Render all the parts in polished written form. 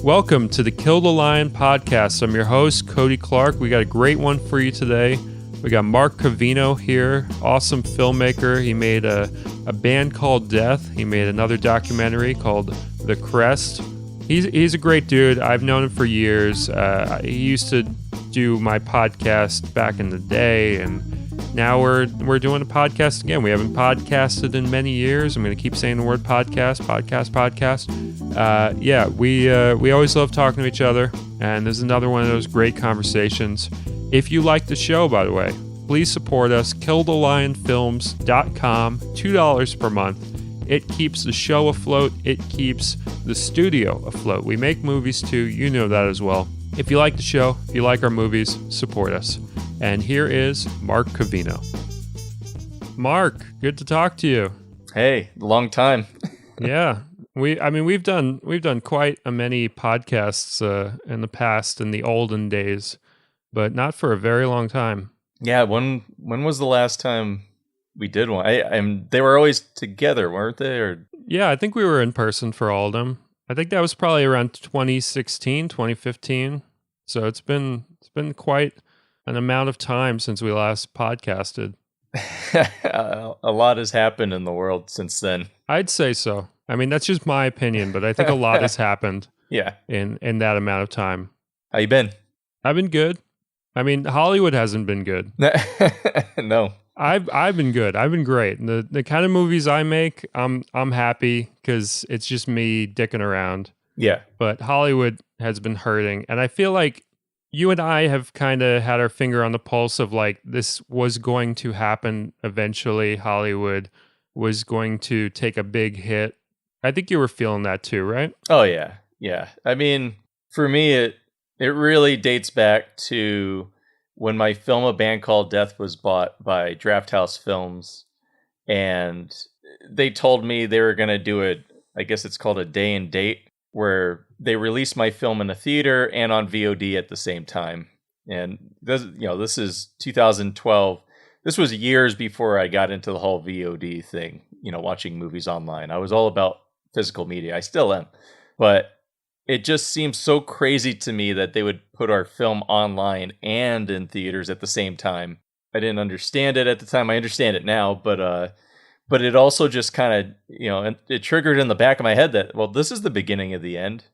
Welcome to the Kill the Lion podcast. I'm your host, Cody Clarke. We got a great one for you today. We got Mark Covino here, awesome filmmaker. He made a band called Death. He made another documentary called The Crest. He's a great dude. I've known him for years. He used to do my podcast back in the day, and now we're doing a podcast again. We haven't podcasted in many years. I'm going to keep saying the word podcast. We always love talking to each other, and this is another one of those great conversations. If you like the show, by the way, please support us, killthelionfilms.com, $2 per month. It keeps the show afloat. It keeps the studio afloat. We make movies too. You know that as well. If you like the show, if you like our movies, support us. And here is Mark Covino. Mark, good to talk to you. Hey, long time. Yeah. We've done quite a many podcasts in the past, in the olden days, but not for a very long time. Yeah, when was the last time we did one? They were always together, weren't they? Or yeah, I think we were in person for all of them. I think that was probably around 2016, 2015. So it's been quite an amount of time since we last podcasted. A lot has happened in the world since then. I'd say so. I mean, that's just my opinion, but I think a lot has happened. Yeah. In that amount of time. How you been? I've been good. I mean, Hollywood hasn't been good. No. I've been good. I've been great. The kind of movies I make, I'm happy because it's just me dicking around. Yeah. But Hollywood has been hurting, and I feel like you and I have kind of had our finger on the pulse of like this was going to happen eventually. Hollywood was going to take a big hit. I think you were feeling that too, right? Oh yeah. Yeah. I mean, for me it really dates back to when my film A Band Called Death was bought by Drafthouse Films, and they told me they were going to do it. I guess it's called a day and date, where they released my film in a theater and on VOD at the same time. And this is 2012. This was years before I got into the whole VOD thing, watching movies online. I was all about physical media. I still am. But it just seems so crazy to me that they would put our film online and in theaters at the same time. I didn't understand it at the time. I understand it now, but it also just kind of, it triggered in the back of my head that, well, this is the beginning of the end.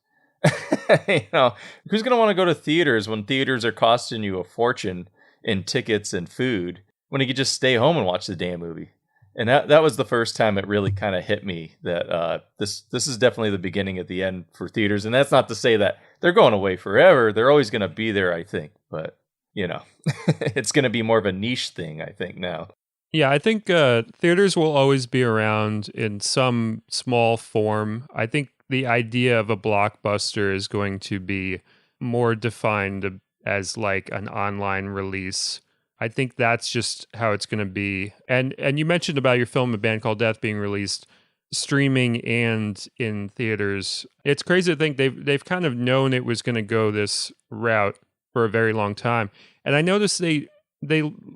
Who's going to want to go to theaters when theaters are costing you a fortune in tickets and food when you could just stay home and watch the damn movie? And that was the first time it really kind of hit me that this is definitely the beginning of the end for theaters. And that's not to say that they're going away forever. They're always going to be there, I think. But, it's going to be more of a niche thing, I think, now. Yeah, I think theaters will always be around in some small form. I think the idea of a blockbuster is going to be more defined as like an online release. I think that's just how it's going to be. And you mentioned about your film, A Band Called Death, being released streaming and in theaters. It's crazy to think they've kind of known it was going to go this route for a very long time. And I noticed they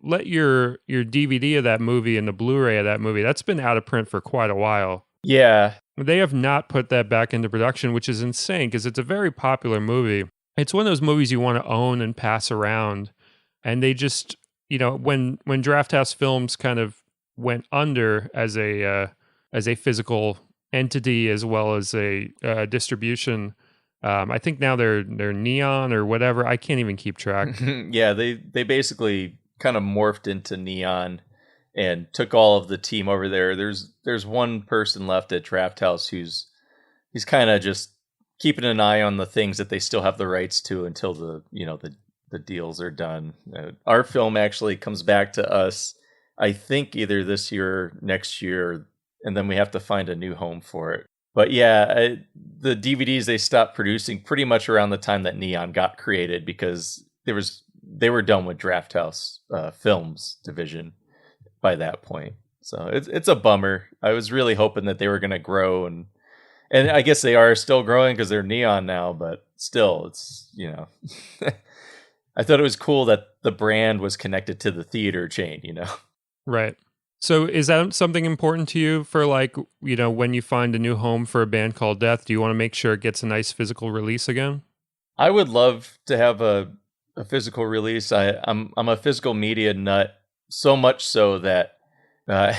let your DVD of that movie and the Blu-ray of that movie, that's been out of print for quite a while. Yeah. They have not put that back into production, which is insane because it's a very popular movie. It's one of those movies you want to own and pass around. And they just, when Drafthouse Films kind of went under as a physical entity as well as a distribution, I think now they're Neon or whatever. I can't even keep track. Yeah, they basically kind of morphed into Neon and took all of the team over there. There's one person left at Drafthouse he's kind of just keeping an eye on the things that they still have the rights to until the deals are done. Our film actually comes back to us, I think, either this year or next year, and then we have to find a new home for it. But yeah, the DVDs they stopped producing pretty much around the time that Neon got created because they were done with Drafthouse Films division by that point. So it's a bummer. I was really hoping that they were going to grow, and I guess they are still growing because they're Neon now. But still, it's I thought it was cool that the brand was connected to the theater chain. Right. So is that something important to you for like, when you find a new home for a band called Death, do you want to make sure it gets a nice physical release again? I would love to have a physical release. I'm a physical media nut, so much so that uh,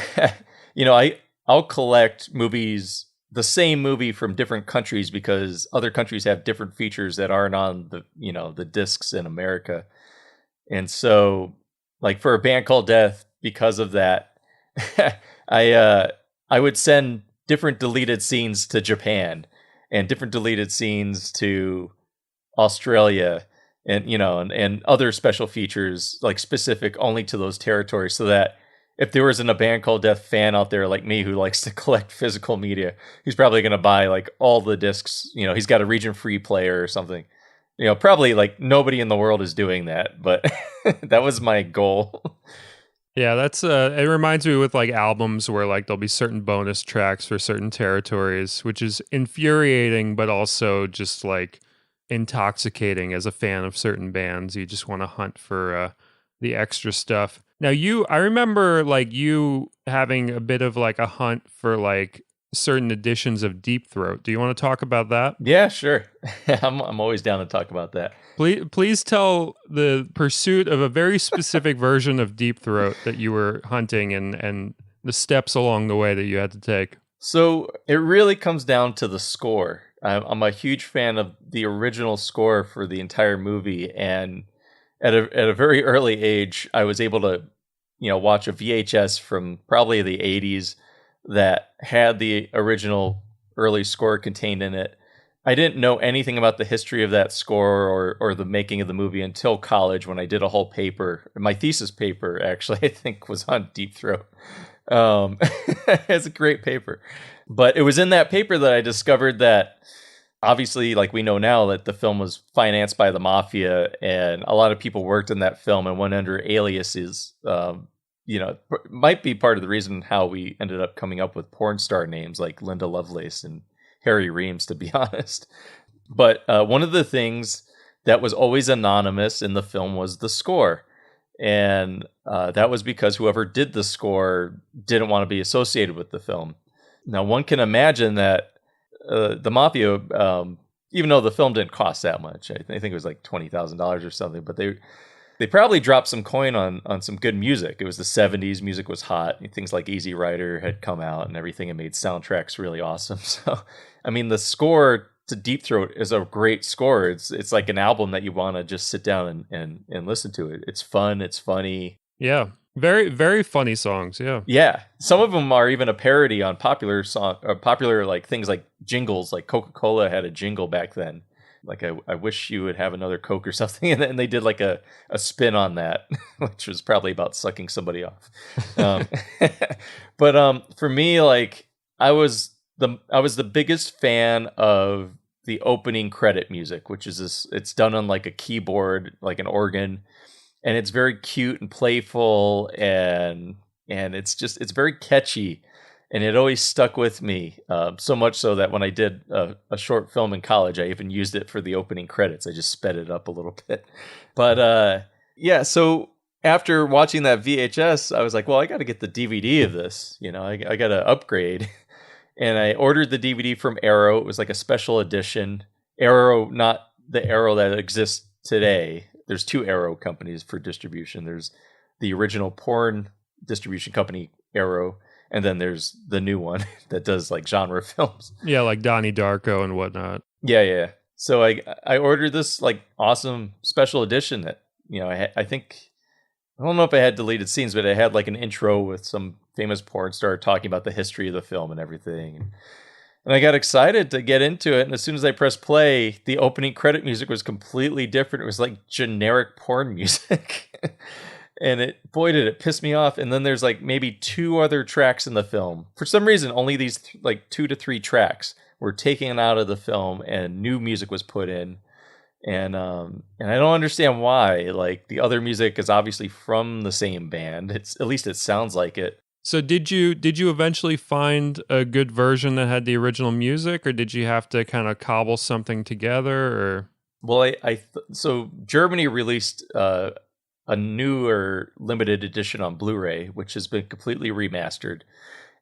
I'll collect movies, the same movie from different countries, because other countries have different features that aren't on the discs in America. And so, like, for a band called Death, because of that, I uh I would send different deleted scenes to Japan and different deleted scenes to Australia, and and other special features like specific only to those territories, so that if there wasn't a band called Death fan out there like me who likes to collect physical media, he's probably going to buy like all the discs. He's got a region free player or something. Probably like nobody in the world is doing that, but that was my goal. Yeah, that's it reminds me with like albums where like there'll be certain bonus tracks for certain territories, which is infuriating but also just like intoxicating as a fan of certain bands. You just want to hunt for the extra stuff. Now I remember like you having a bit of like a hunt for like certain editions of Deep Throat. Do you want to talk about that? Yeah, sure. I'm always down to talk about that. Please tell the pursuit of a very specific version of Deep Throat that you were hunting and the steps along the way that you had to take. So it really comes down to the score. I'm a huge fan of the original score for the entire movie, and at a very early age, I was able to, watch a VHS from probably the '80s that had the original early score contained in it. I didn't know anything about the history of that score or the making of the movie until college, when I did a whole paper. My thesis paper, actually, I think, was on Deep Throat. It's a great paper. But it was in that paper that I discovered that, obviously, like we know now, that the film was financed by the mafia, and a lot of people worked in that film and went under aliases. Might be part of the reason how we ended up coming up with porn star names like Linda Lovelace and Harry Reams, to be honest. But one of the things that was always anonymous in the film was the score. And that was because whoever did the score didn't want to be associated with the film. Now, one can imagine that the mafia, even though the film didn't cost that much, I think it was like $20,000 or something, but they probably dropped some coin on some good music. It was the '70s, music was hot. Things like Easy Rider had come out and everything, and made soundtracks really awesome. So, I mean, the score to Deep Throat is a great score. It's like an album that you want to just sit down and listen to it. It's fun. It's funny. Yeah. Very, very funny songs. Yeah. Yeah. Some of them are even a parody on popular like things like jingles. Like Coca-Cola had a jingle back then. Like, I wish you would have another Coke or something. And then they did like a spin on that, which was probably about sucking somebody off. Um, but for me, like, I was the biggest fan of the opening credit music, which is this. It's done on like a keyboard, like an organ, and it's very cute and playful, and it's very catchy, and it always stuck with me. So much so that when I did a short film in college, I even used it for the opening credits. I just sped it up a little bit, but yeah. So after watching that VHS, I was like, well, I got to get the DVD of this. I got to upgrade. And I ordered the DVD from Arrow. It was like a special edition. Arrow, not the Arrow that exists today. There's two Arrow companies for distribution. There's the original porn distribution company, Arrow, and then there's the new one that does like genre films. Yeah, like Donnie Darko and whatnot. Yeah. So I ordered this like awesome special edition that, I think, I don't know if I had deleted scenes, but I had like an intro with some famous porn star talking about the history of the film and everything. And I got excited to get into it. And as soon as I pressed play, the opening credit music was completely different. It was like generic porn music. And boy, did it piss me off. And then there's like maybe two other tracks in the film. For some reason, only these like 2 to 3 tracks were taken out of the film and new music was put in. And I don't understand why. Like, the other music is obviously from the same band. At least it sounds like it. So did you eventually find a good version that had the original music, or did you have to kind of cobble something together? Or Well, so Germany released a newer limited edition on Blu-ray, which has been completely remastered.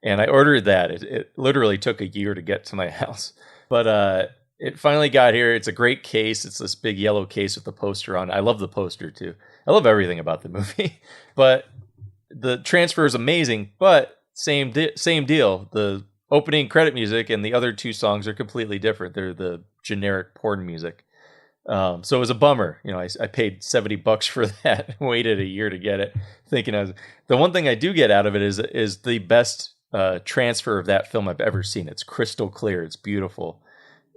And I ordered that. It literally took a year to get to my house. But it finally got here. It's a great case. It's this big yellow case with the poster on it. I love the poster, too. I love everything about the movie. But the transfer is amazing, but same deal. The opening credit music and the other two songs are completely different. They're the generic porn music. So it was a bummer. I paid $70 for that, waited a year to get it, thinking the one thing I do get out of it is the best transfer of that film I've ever seen. It's crystal clear. It's beautiful.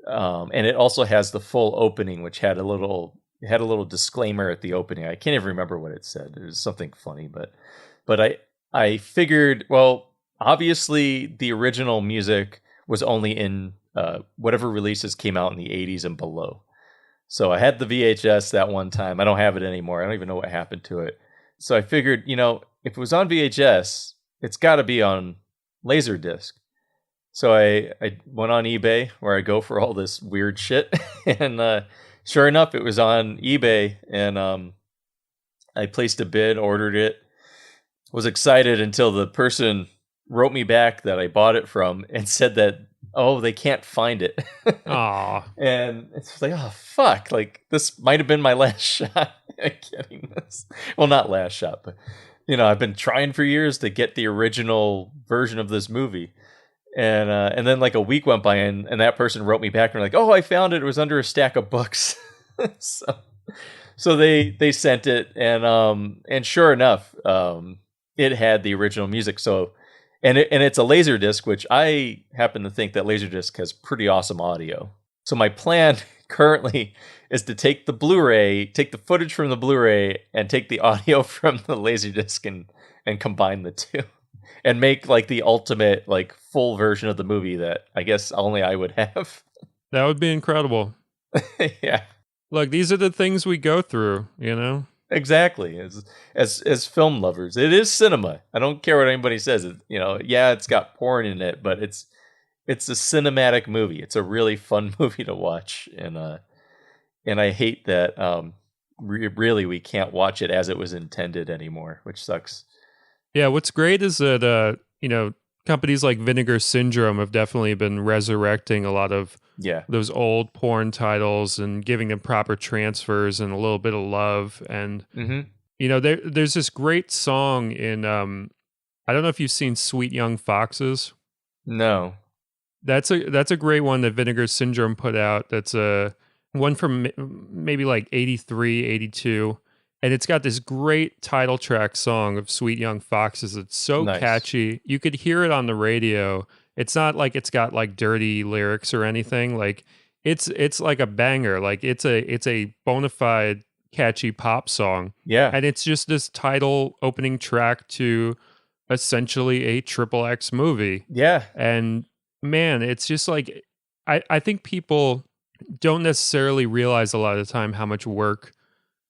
And it also has the full opening, which had a little disclaimer at the opening. I can't even remember what it said. It was something funny, but I figured, well, obviously the original music was only in whatever releases came out in the 80s and below. So I had the VHS that one time. I don't have it anymore. I don't even know what happened to it. So I figured, if it was on VHS, it's got to be on Laserdisc. So I went on eBay, where I go for all this weird shit. And sure enough, it was on eBay. And I placed a bid, ordered it. Was excited until the person wrote me back that I bought it from and said that, oh, they can't find it. Aw. And it's like, oh, fuck. Like, this might have been my last shot at getting this. Well, not last shot, but, I've been trying for years to get the original version of this movie. And then like a week went by and that person wrote me back and like, oh, I found it. It was under a stack of books. So they sent it. And sure enough, it had the original music. So, and it's a Laserdisc, which I happen to think that Laserdisc has pretty awesome audio. So my plan currently is to take the footage from the Blu-ray and take the audio from the Laserdisc and combine the two and make like the ultimate like full version of the movie that I guess only I would have. That would be incredible. Yeah. Look, these are the things we go through, Exactly. As film lovers, it is cinema. I don't care what anybody says. Yeah, it's got porn in it, but it's a cinematic movie. It's a really fun movie to watch, and I hate that really we can't watch it as it was intended anymore, which sucks. Yeah, what's great is that companies like Vinegar Syndrome have definitely been resurrecting a lot of those old porn titles and giving them proper transfers and a little bit of love. And there's this great song in I don't know if you've seen Sweet Young Foxes. No. That's a great one that Vinegar Syndrome put out. That's a one from maybe like 83, 82. And it's got this great title track song of Sweet Young Foxes. It's so catchy. You could hear it on the radio. It's not like it's got like dirty lyrics or anything. Like it's like a banger. Like it's a bona fide catchy pop song. Yeah. And it's just this title opening track to essentially a XXX movie. Yeah. And man, it's just like I think people don't necessarily realize a lot of the time how much work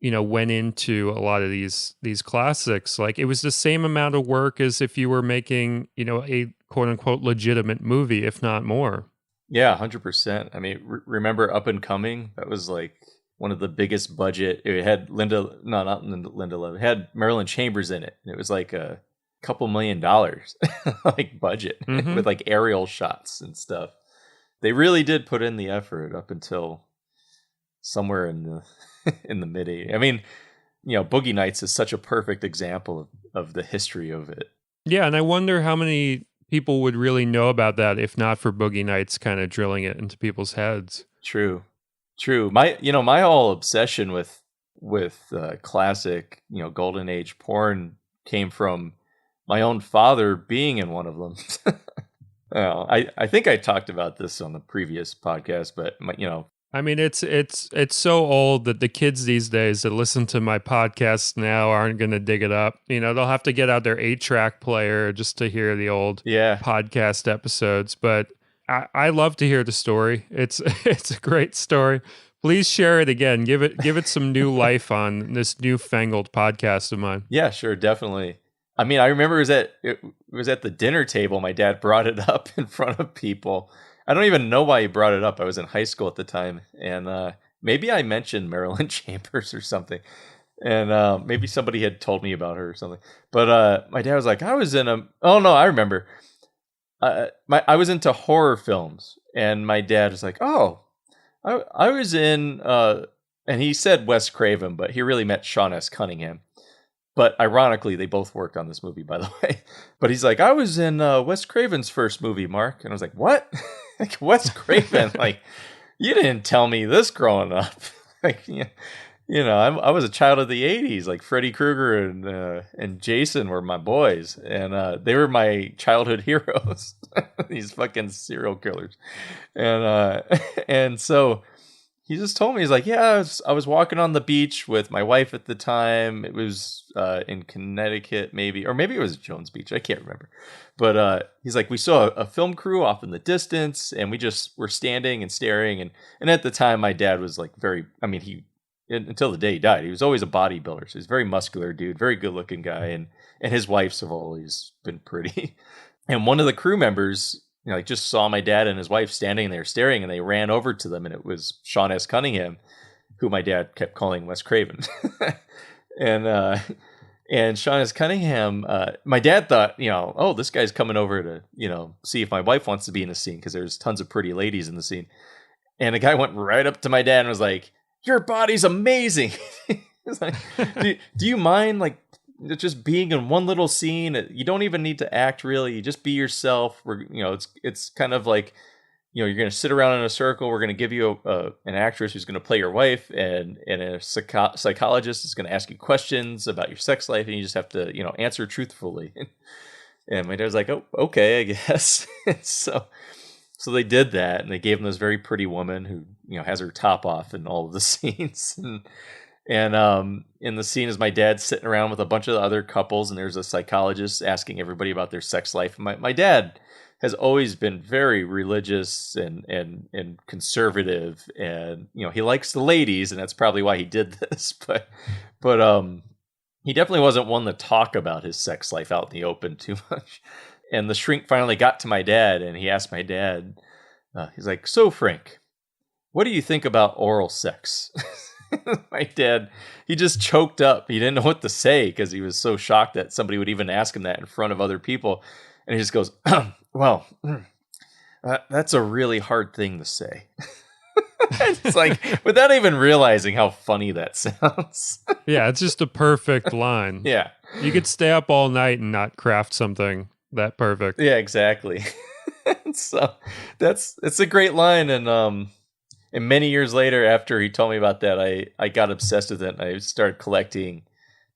went into a lot of these classics. Like it was the same amount of work as if you were making, a quote unquote legitimate movie, if not more. Yeah, 100%. I mean, remember Up and Coming? That was like one of the biggest budget. It had not Linda Love. It had Marilyn Chambers in it. And it was like a couple $1 million like budget with like aerial shots and stuff. They really did put in the effort up until somewhere in the in the mid 80s. I mean, Boogie Nights is such a perfect example of the history of it. Yeah, and I wonder how many people would really know about that if not for Boogie Nights kind of drilling it into people's heads. True. My whole obsession with classic, golden age porn came from my own father being in one of them. I think I talked about this on the previous podcast, but I mean, it's so old that the kids these days that listen to my podcast now aren't going to dig it up. They'll have to get out their 8-track player just to hear the old podcast episodes. But I love to hear the story. It's a great story. Please share it again. Give it some new life on this newfangled podcast of mine. Yeah, sure, definitely. I mean, I remember it was at the dinner table. My dad brought it up in front of people. I don't even know why he brought it up. I was in high school at the time, and maybe I mentioned Marilyn Chambers or something. And maybe somebody had told me about her or something. But my dad was like, I was in a. Oh no, I remember. I was into horror films, and my dad was like, "Oh, I was in," and he said Wes Craven, but he really meant Sean S. Cunningham. But ironically, they both worked on this movie, by the way. But he's like, "I was in Wes Craven's first movie, Mark," and I was like, "What? Like Wes Craven? Like you didn't tell me this growing up." Like, I was a child of the '80s. Like Freddy Krueger and Jason were my boys, and they were my childhood heroes. These fucking serial killers, and and so he just told me, he's like, yeah, I was walking on the beach with my wife at the time. It was in Connecticut, maybe, or maybe it was Jones Beach. I can't remember. But he's like, we saw a film crew off in the distance, and we just were standing and staring. And at the time, my dad was like until the day he died, he was always a bodybuilder. So he's a very muscular dude, very good looking guy. And his wives have always been pretty. And one of the crew members, just saw my dad and his wife standing there staring, and they ran over to them, and it was Sean S. Cunningham, who my dad kept calling Wes Craven. And Sean S. Cunningham, my dad thought, oh, this guy's coming over to, see if my wife wants to be in the scene, because there's tons of pretty ladies in the scene. And the guy went right up to my dad and was like, your body's amazing. It's like, do you mind like just being in one little scene? You don't even need to act really. You just be yourself. It's kind of like, you're going to sit around in a circle. We're going to give you an actress who's going to play your wife, and a psychologist is going to ask you questions about your sex life, and you just have to, answer truthfully. And my dad was like, oh, okay, I guess. So they did that, and they gave him this very pretty woman who, has her top off in all of the scenes. And in the scene is my dad sitting around with a bunch of the other couples, and there's a psychologist asking everybody about their sex life. My dad has always been very religious and conservative, and he likes the ladies, and that's probably why he did this. But he definitely wasn't one to talk about his sex life out in the open too much. And the shrink finally got to my dad, and he asked my dad, he's like, so Frank, what do you think about oral sex? My dad, he just choked up. He didn't know what to say because he was so shocked that somebody would even ask him that in front of other people. And he just goes, well, that's a really hard thing to say. It's like, without even realizing how funny that sounds. Yeah, it's just a perfect line. Yeah. You could stay up all night and not craft something that perfect. Yeah, exactly. So it's a great line. And many years later, after he told me about that, I got obsessed with it. And I started collecting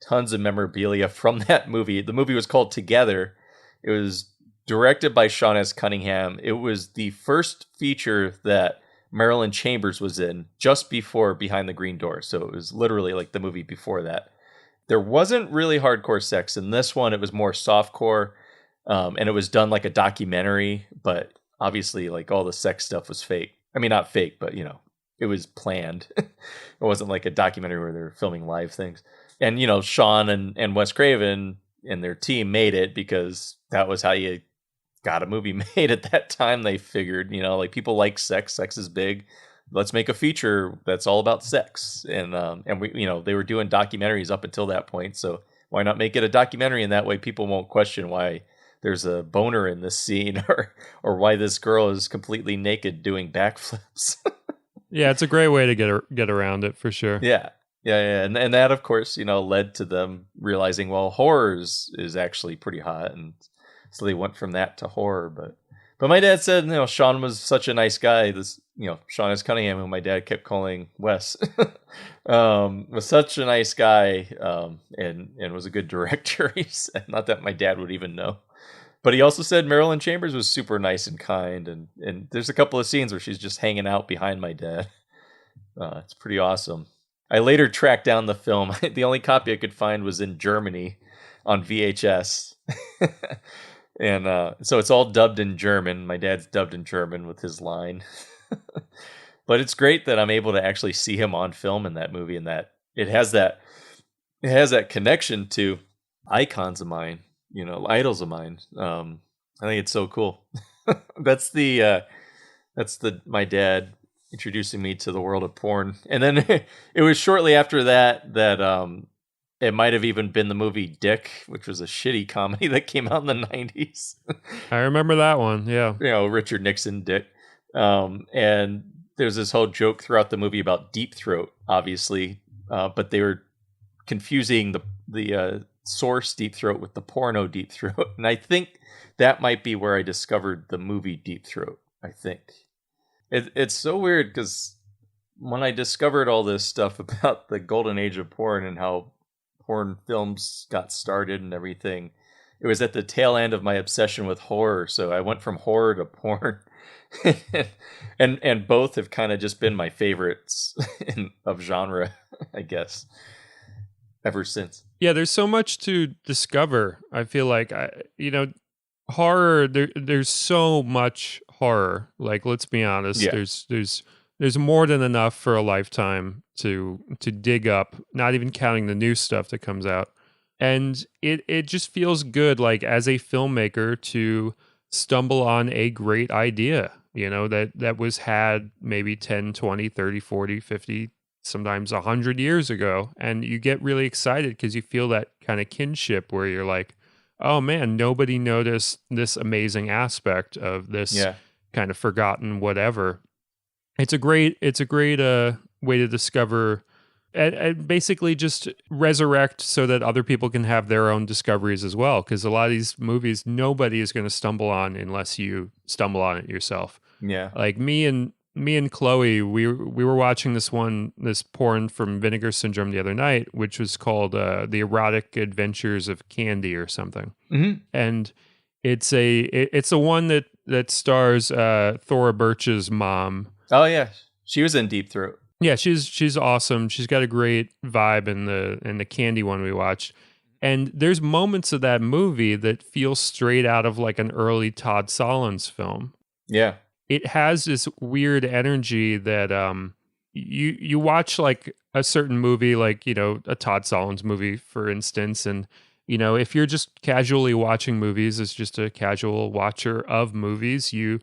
tons of memorabilia from that movie. The movie was called Together. It was directed by Sean S. Cunningham. It was the first feature that Marilyn Chambers was in just before Behind the Green Door. So it was literally like the movie before that. There wasn't really hardcore sex in this one. It was more softcore. And it was done like a documentary, but obviously like all the sex stuff was fake. I mean, not fake, but it was planned. It wasn't like a documentary where they're filming live things. And, Sean and Wes Craven and their team made it because that was how you got a movie made at that time. They figured, like people like sex. Sex is big. Let's make a feature that's all about sex. And we, they were doing documentaries up until that point. So why not make it a documentary? And that way people won't question why there's a boner in this scene or why this girl is completely naked doing backflips. Yeah, it's a great way to get around it for sure. Yeah. And that, of course, led to them realizing, well, horror is actually pretty hot. And so they went from that to horror. But my dad said, Sean was such a nice guy. This, Sean S. Cunningham, who my dad kept calling Wes, was such a nice guy and was a good director. He said, not that my dad would even know. But he also said Marilyn Chambers was super nice and kind. And there's a couple of scenes where she's just hanging out behind my dad. It's pretty awesome. I later tracked down the film. The only copy I could find was in Germany on VHS. And so it's all dubbed in German. My dad's dubbed in German with his line. But it's great that I'm able to actually see him on film in that movie, and that it has that connection to icons of mine, idols of mine. I think it's so cool. That's my dad introducing me to the world of porn. And then it was shortly after that It might have even been the movie Dick, which was a shitty comedy that came out in the 90s. I remember that one. Yeah. Richard Nixon Dick. And there's this whole joke throughout the movie about Deep Throat, obviously, but they were confusing the source Deep Throat with the porno Deep Throat. And I think that might be where I discovered the movie Deep Throat, I think. It's so weird because when I discovered all this stuff about the golden age of porn and how porn films got started and everything, it was at the tail end of my obsession with horror. So I went from horror to porn. and both have kind of just been my favorites of genre, I guess, ever since. Yeah, there's so much to discover. I feel like horror. There's so much horror. Like, let's be honest. Yeah. There's more than enough for a lifetime to dig up. Not even counting the new stuff that comes out, and it just feels good. Like, as a filmmaker, to stumble on a great idea. That was had maybe 10, 20, 30, 40, 50, sometimes 100 years ago. And you get really excited because you feel that kind of kinship where you're like, oh man, nobody noticed this amazing aspect of this kind of forgotten whatever. It's a great way to discover and basically just resurrect so that other people can have their own discoveries as well. Because a lot of these movies, nobody is going to stumble on unless you stumble on it yourself. Yeah. Like me and Chloe, we were watching this porn from Vinegar Syndrome the other night, which was called The Erotic Adventures of Candy or something. Mm-hmm. And it's a one that stars Thora Birch's mom. Oh yeah, she was in Deep Throat. Yeah, she's awesome. She's got a great vibe in the Candy one we watched. And there's moments of that movie that feel straight out of like an early Todd Solondz film. Yeah. It has this weird energy that you watch like a certain movie, like, a Todd Solondz movie, for instance, and if you're just casually watching movies as just a casual watcher of movies, you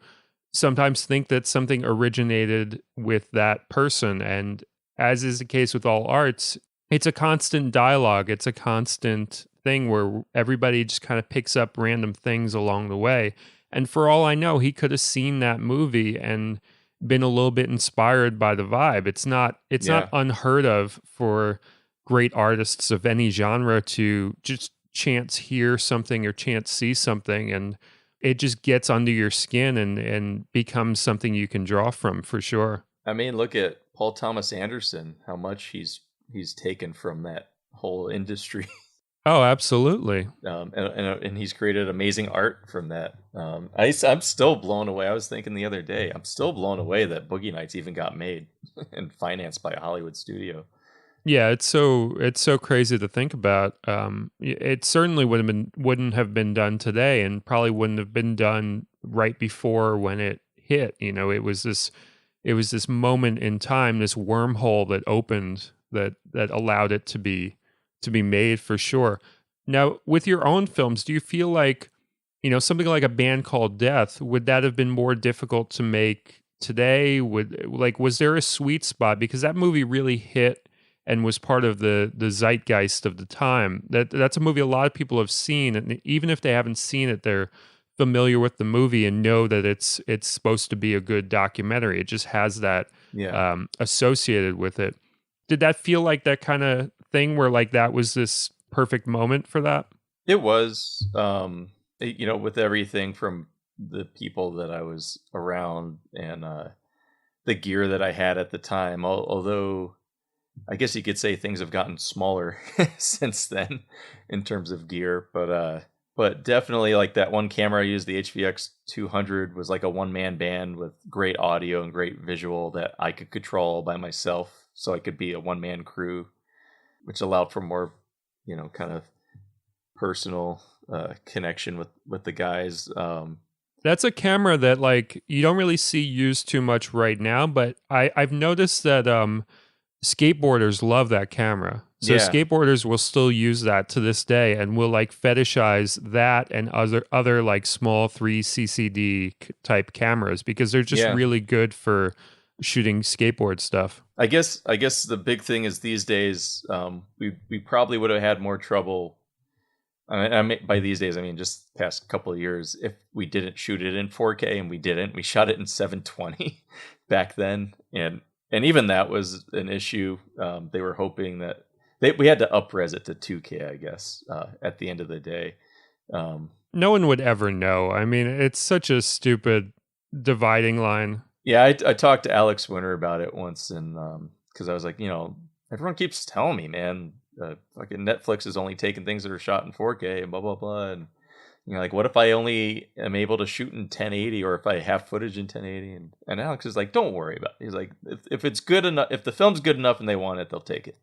sometimes think that something originated with that person. And as is the case with all arts, it's a constant dialogue. It's a constant thing where everybody just kind of picks up random things along the way. And for all I know, he could have seen that movie and been a little bit inspired by the vibe. It's not unheard of for great artists of any genre to just chance hear something or chance see something, and it just gets under your skin and becomes something you can draw from, for sure. I mean, look at Paul Thomas Anderson, how much he's taken from that whole industry. Oh, absolutely. And he's created amazing art from that. I'm still blown away. I was thinking the other day, I'm still blown away that Boogie Nights even got made and financed by a Hollywood studio. Yeah, it's so crazy to think about. It certainly wouldn't have been done today, and probably wouldn't have been done right before when it hit. It was this moment in time, this wormhole that opened that allowed it to be made, for sure. Now, with your own films, do you feel like, something like A Band Called Death, would that have been more difficult to make today? Was there a sweet spot? Because that movie really hit and was part of the zeitgeist of the time. That's a movie a lot of people have seen, and even if they haven't seen it, they're familiar with the movie and know that it's supposed to be a good documentary. It just has that associated with it. Did that feel like that kind of thing where like that was this perfect moment for that? It was, with everything from the people that I was around and the gear that I had at the time, although I guess you could say things have gotten smaller since then in terms of gear, but definitely like that one camera I used, the HVX 200, was like a one-man band with great audio and great visual that I could control by myself. So I could be a one-man crew, which allowed for more, kind of personal connection with the guys. That's a camera that like you don't really see used too much right now, but I've noticed that skateboarders love that camera. So skateboarders will still use that to this day and will like fetishize that and other like small 3 CCD type cameras because they're just really good for shooting skateboard stuff. I guess the big thing is these days, we probably would have had more trouble. By these days, I mean just past couple of years. If we didn't shoot it in 4K, and we didn't, we shot it in 720 back then, and even that was an issue. They were hoping that we had to up-res it to 2K, I guess. At the end of the day, no one would ever know. I mean, it's such a stupid dividing line. Yeah, I talked to Alex Winter about it once, and because I was like, everyone keeps telling me, man, fucking Netflix is only taking things that are shot in 4K and blah blah blah, and like, what if I only am able to shoot in 1080, or if I have footage in 1080? And Alex is like, don't worry about it. He's like, if it's good enough, if the film's good enough and they want it, they'll take it.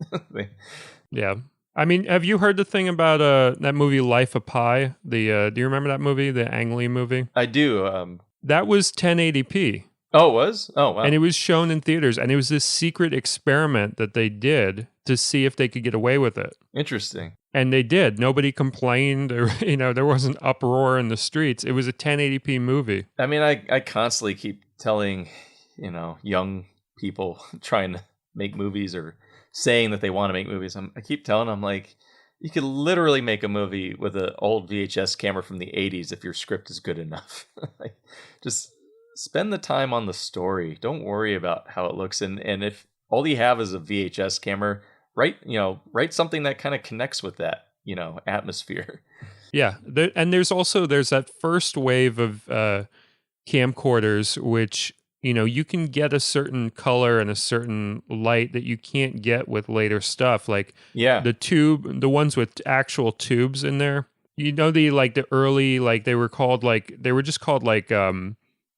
Yeah. I mean, have you heard the thing about that movie Life of Pi? Do you remember that movie, the Ang Lee movie? I do. That was 1080p. Oh, it was? Oh, wow. And it was shown in theaters, and it was this secret experiment that they did to see if they could get away with it. Interesting. And they did. Nobody complained, or there wasn't uproar in the streets. It was a 1080p movie. I mean, I constantly keep telling, young people trying to make movies or saying that they want to make movies. I keep telling them, like, you could literally make a movie with an old VHS camera from the 80s if your script is good enough. Like, just spend the time on the story. Don't worry about how it looks. And if all you have is a VHS camera, write something that kind of connects with that, atmosphere. Yeah. There's that first wave of camcorders, which, you can get a certain color and a certain light that you can't get with later stuff. Like the ones with actual tubes in there, the early, they were just called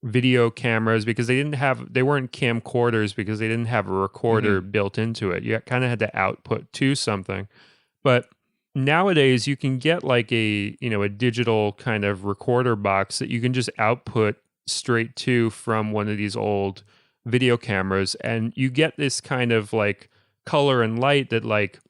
video cameras, because they weren't camcorders, because they didn't have a recorder built into it. You kind of had to output to something. But nowadays you can get like a digital kind of recorder box that you can just output straight to from one of these old video cameras, and you get this kind of like color and light that, like,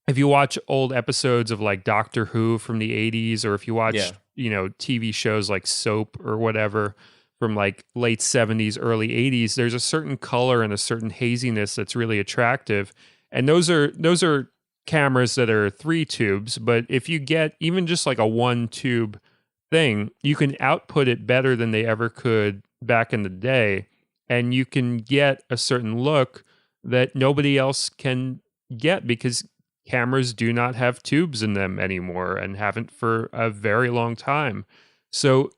if you watch old episodes of like Doctor Who from the 80s, or if you watch TV shows like Soap or whatever from like late 70s, early 80s, there's a certain color and a certain haziness that's really attractive. And those are cameras that are 3 tubes, but if you get even just like a 1 tube thing, you can output it better than they ever could back in the day, and you can get a certain look that nobody else can get, because cameras do not have tubes in them anymore, and haven't for a very long time. So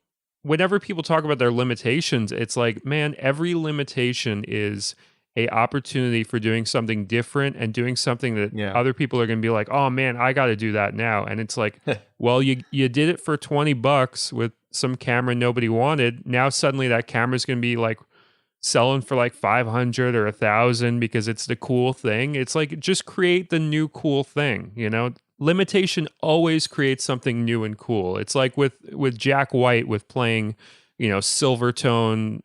whenever people talk about their limitations, it's like, man, every limitation is a opportunity for doing something different, and doing something that other people are going to be like, oh man, I got to do that now. And it's like, well, you did it for $20 with some camera nobody wanted. Now suddenly that camera's going to be like selling for like 500 or 1,000 because it's the cool thing. It's like, just create the new cool thing, Limitation always creates something new and cool. It's like with Jack White, with playing, Silvertone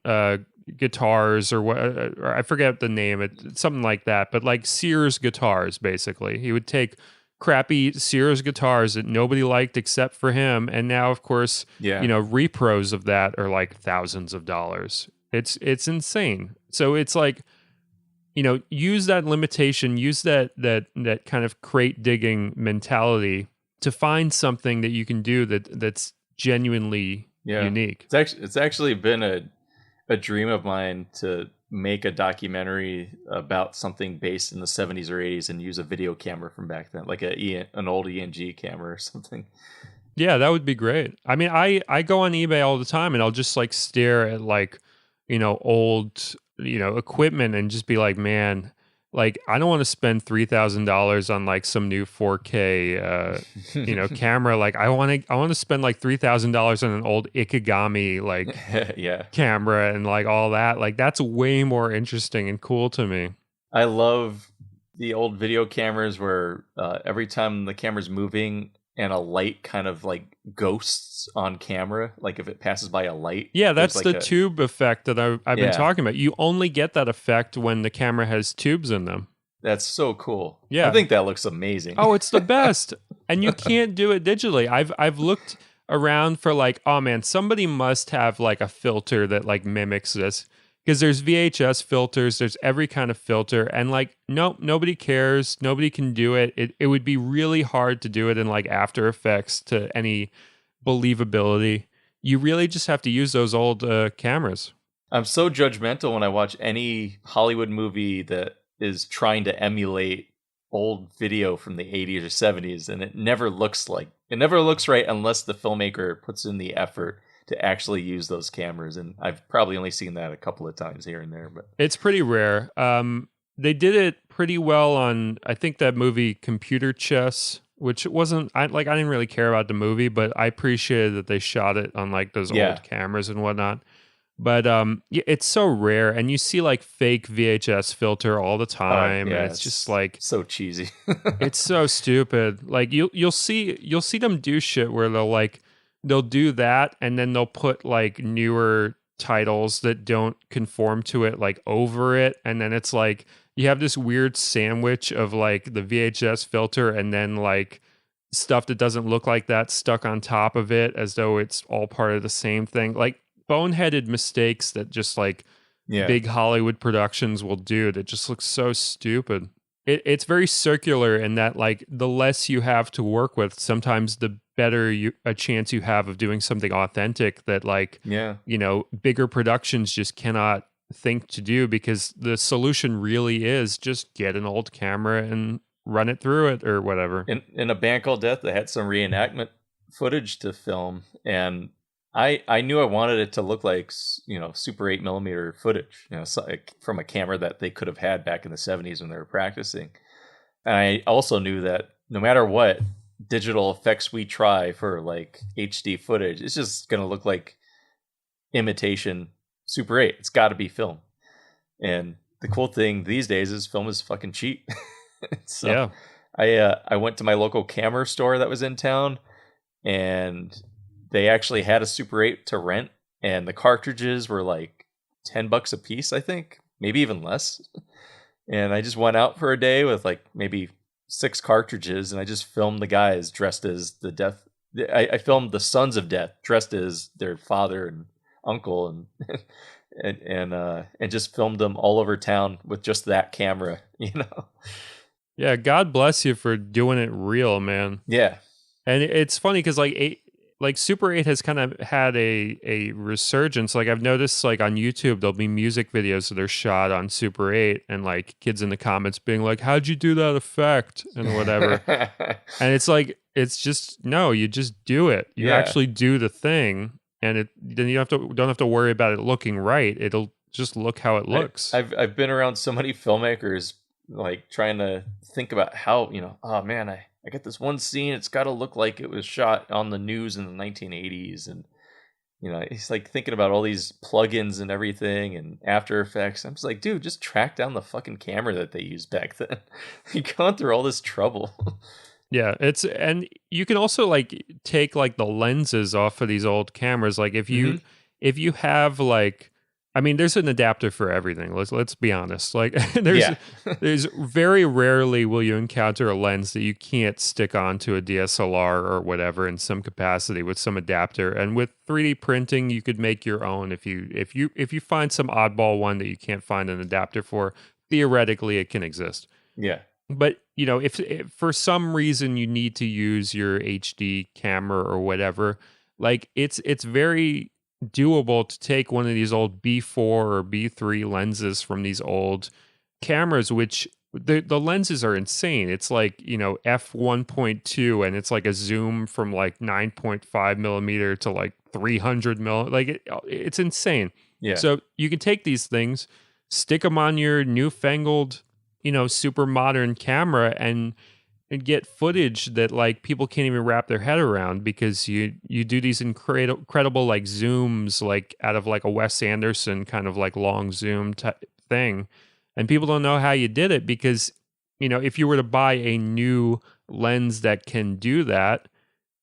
guitars, or I forget the name, something like that, but like Sears guitars, basically. He would take crappy Sears guitars that nobody liked except for him, and now, of course, repros of that are like thousands of dollars. It's insane. So it's like, use that limitation, use that kind of crate digging mentality to find something that you can do that's genuinely unique. It's actually been a dream of mine to make a documentary about something based in the 70s or 80s and use a video camera from back then, like an old ENG camera or something. Yeah, that would be great. I mean, I go on eBay all the time, and I'll just like stare at like, old, equipment, and just be like, man, like, I don't want to spend $3,000 on like some new 4K, camera. Like, I want to spend like $3,000 on an old Ikegami like camera and like all that. Like, that's way more interesting and cool to me. I love the old video cameras where every time the camera's moving and a light kind of like ghosts on camera, like if it passes by a light. Yeah, that's like the tube effect that I've been talking about. You only get that effect when the camera has tubes in them. That's so cool. Yeah, I think that looks amazing. Oh, it's the best. And you can't do it digitally. I've looked around for like, oh man, somebody must have like a filter that like mimics this, because there's VHS filters, there's every kind of filter, and like, nope, nobody cares, nobody can do it. It would be really hard to do it in like After Effects to any believability. You really just have to use those old cameras. I'm so judgmental when I watch any Hollywood movie that is trying to emulate old video from the 80s or 70s, and it never looks right unless the filmmaker puts in the effort to actually use those cameras. And I've probably only seen that a couple of times here and there, but It's pretty rare. They did it pretty well on, I think, that movie Computer Chess, which wasn't, I didn't really care about the movie, but I appreciated that they shot it on like those yeah. old cameras and whatnot. But yeah, it's so rare, and you see like fake VHS filter all the time, Yeah, and it's just like so cheesy. it's so stupid. Like you'll see them do shit where they'll do that, and then they'll put like newer titles that don't conform to it like over it, and then it's like you have this weird sandwich of like the VHS filter and then like stuff that doesn't look like that stuck on top of it as though it's all part of the same thing. Like boneheaded mistakes that just like big Hollywood productions will do that just looks so stupid. It's very circular in that like the less you have to work with, sometimes the better a chance you have of doing something authentic that like, bigger productions just cannot think to do, because the solution really is just get an old camera and run it through it or whatever. In A Band Called Death, they had some reenactment footage to film, and I knew I wanted it to look like, Super 8mm footage, so like from a camera that they could have had back in the 70s when they were practicing. And I also knew that no matter what digital effects we try for like HD footage, it's just going to look like imitation Super 8. It's got to be film. And the cool thing these days is film is fucking cheap. So I went to my local camera store that was in town, and they actually had a Super 8 to rent, and the cartridges were like $10 a piece, I think, maybe even less. And I just went out for a day with like maybe 6 cartridges, and I just filmed the guys dressed as the death. I filmed the sons of death dressed as their father and uncle, and just filmed them all over town with just that camera, Yeah, God bless you for doing it real, man. Yeah. And it's funny because like Super 8 has kind of had a resurgence. Like I've noticed like on YouTube, there'll be music videos that are shot on Super 8 and like kids in the comments being like, how'd you do that effect? And whatever. And it's like, it's just, no, you just do it. You actually do the thing. And then you don't have to worry about it looking right. It'll just look how it looks. I've been around so many filmmakers like trying to think about how, oh man, I got this one scene, it's got to look like it was shot on the news in the 1980s. And, it's like thinking about all these plugins and everything and After Effects. I'm just like, dude, just track down the fucking camera that they used back then. You've gone through all this trouble. Yeah, and you can also like take like the lenses off of these old cameras. Like if you have like, I mean, there's an adapter for everything. Let's be honest. Like there's very rarely will you encounter a lens that you can't stick onto a DSLR or whatever in some capacity with some adapter. And with 3D printing, you could make your own if you find some oddball one that you can't find an adapter for. Theoretically, it can exist. Yeah. But if for some reason you need to use your HD camera or whatever, like it's very doable to take one of these old B4 or B3 lenses from these old cameras, which the lenses are insane. It's like, f1.2, and it's like a zoom from like 9.5 millimeter to like 300 mil. Like it's insane. Yeah. So you can take these things, stick them on your newfangled, super modern camera and get footage that like people can't even wrap their head around, because you do these incredible like zooms like out of like a Wes Anderson kind of like long zoom type thing, and people don't know how you did it, because if you were to buy a new lens that can do that,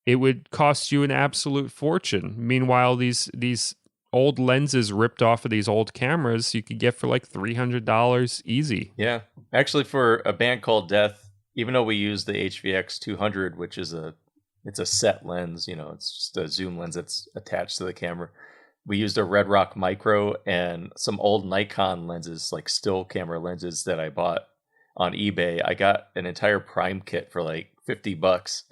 it would cost you an absolute fortune. Meanwhile, these old lenses ripped off of these old cameras you could get for like $300 easy. Yeah, actually, for A Band Called Death, even though we use the HVX 200, which is it's a set lens, it's just a zoom lens that's attached to the camera. we used a Red Rock Micro and some old Nikon lenses, like still camera lenses that I bought on eBay. I got an entire prime kit for like $50.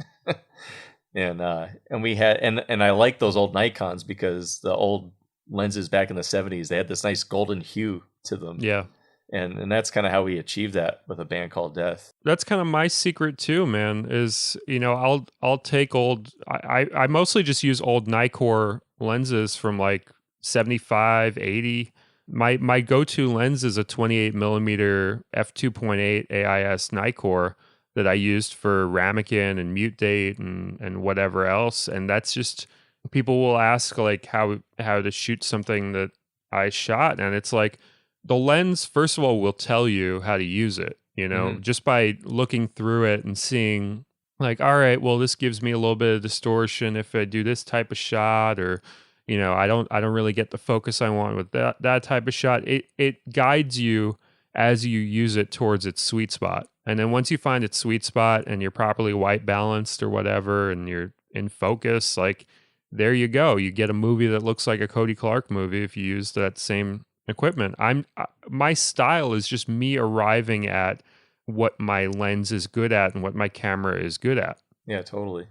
And we had and I like those old Nikons because the old lenses back in the 70s, they had this nice golden hue to them. Yeah. And that's kind of how we achieved that with a band called Death. That's kind of my secret too, man, is, I'll take old I mostly just use old Nikkor lenses from like 75, 80. My go-to lens is a 28 millimeter f2.8 AIS Nikkor that I used for ramekin and mute date and whatever else. And that's just, people will ask like how to shoot something that I shot, and it's like the lens, first of all, will tell you how to use it, just by looking through it and seeing like, all right, well, this gives me a little bit of distortion if I do this type of shot, or, I don't really get the focus I want with that type of shot. It guides you as you use it towards its sweet spot. And then once you find its sweet spot and you're properly white balanced or whatever, and you're in focus, like, there you go. You get a movie that looks like a Cody Clarke movie if you use that same equipment. My style is just me arriving at what my lens is good at and what my camera is good at. Yeah, totally.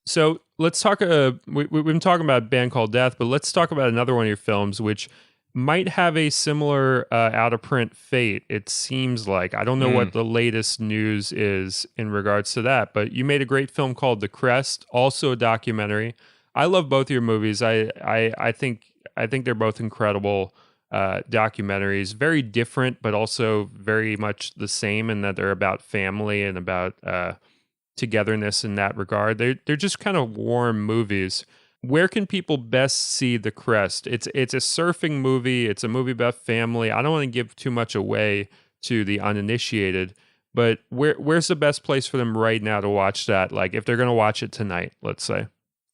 So let's talk. We've been talking about a band called Death, but let's talk about another one of your films, which might have a similar out of print fate. It seems like, I don't know what the latest news is in regards to that, but you made a great film called The Crest, also a documentary. I love both your movies. I think they're both incredible documentaries, very different, but also very much the same in that they're about family and about togetherness in that regard. They're just kind of warm movies. Where can people best see The Crest? It's a surfing movie. It's a movie about family. I don't want to give too much away to the uninitiated, but where's the best place for them right now to watch that? Like if they're going to watch it tonight, let's say.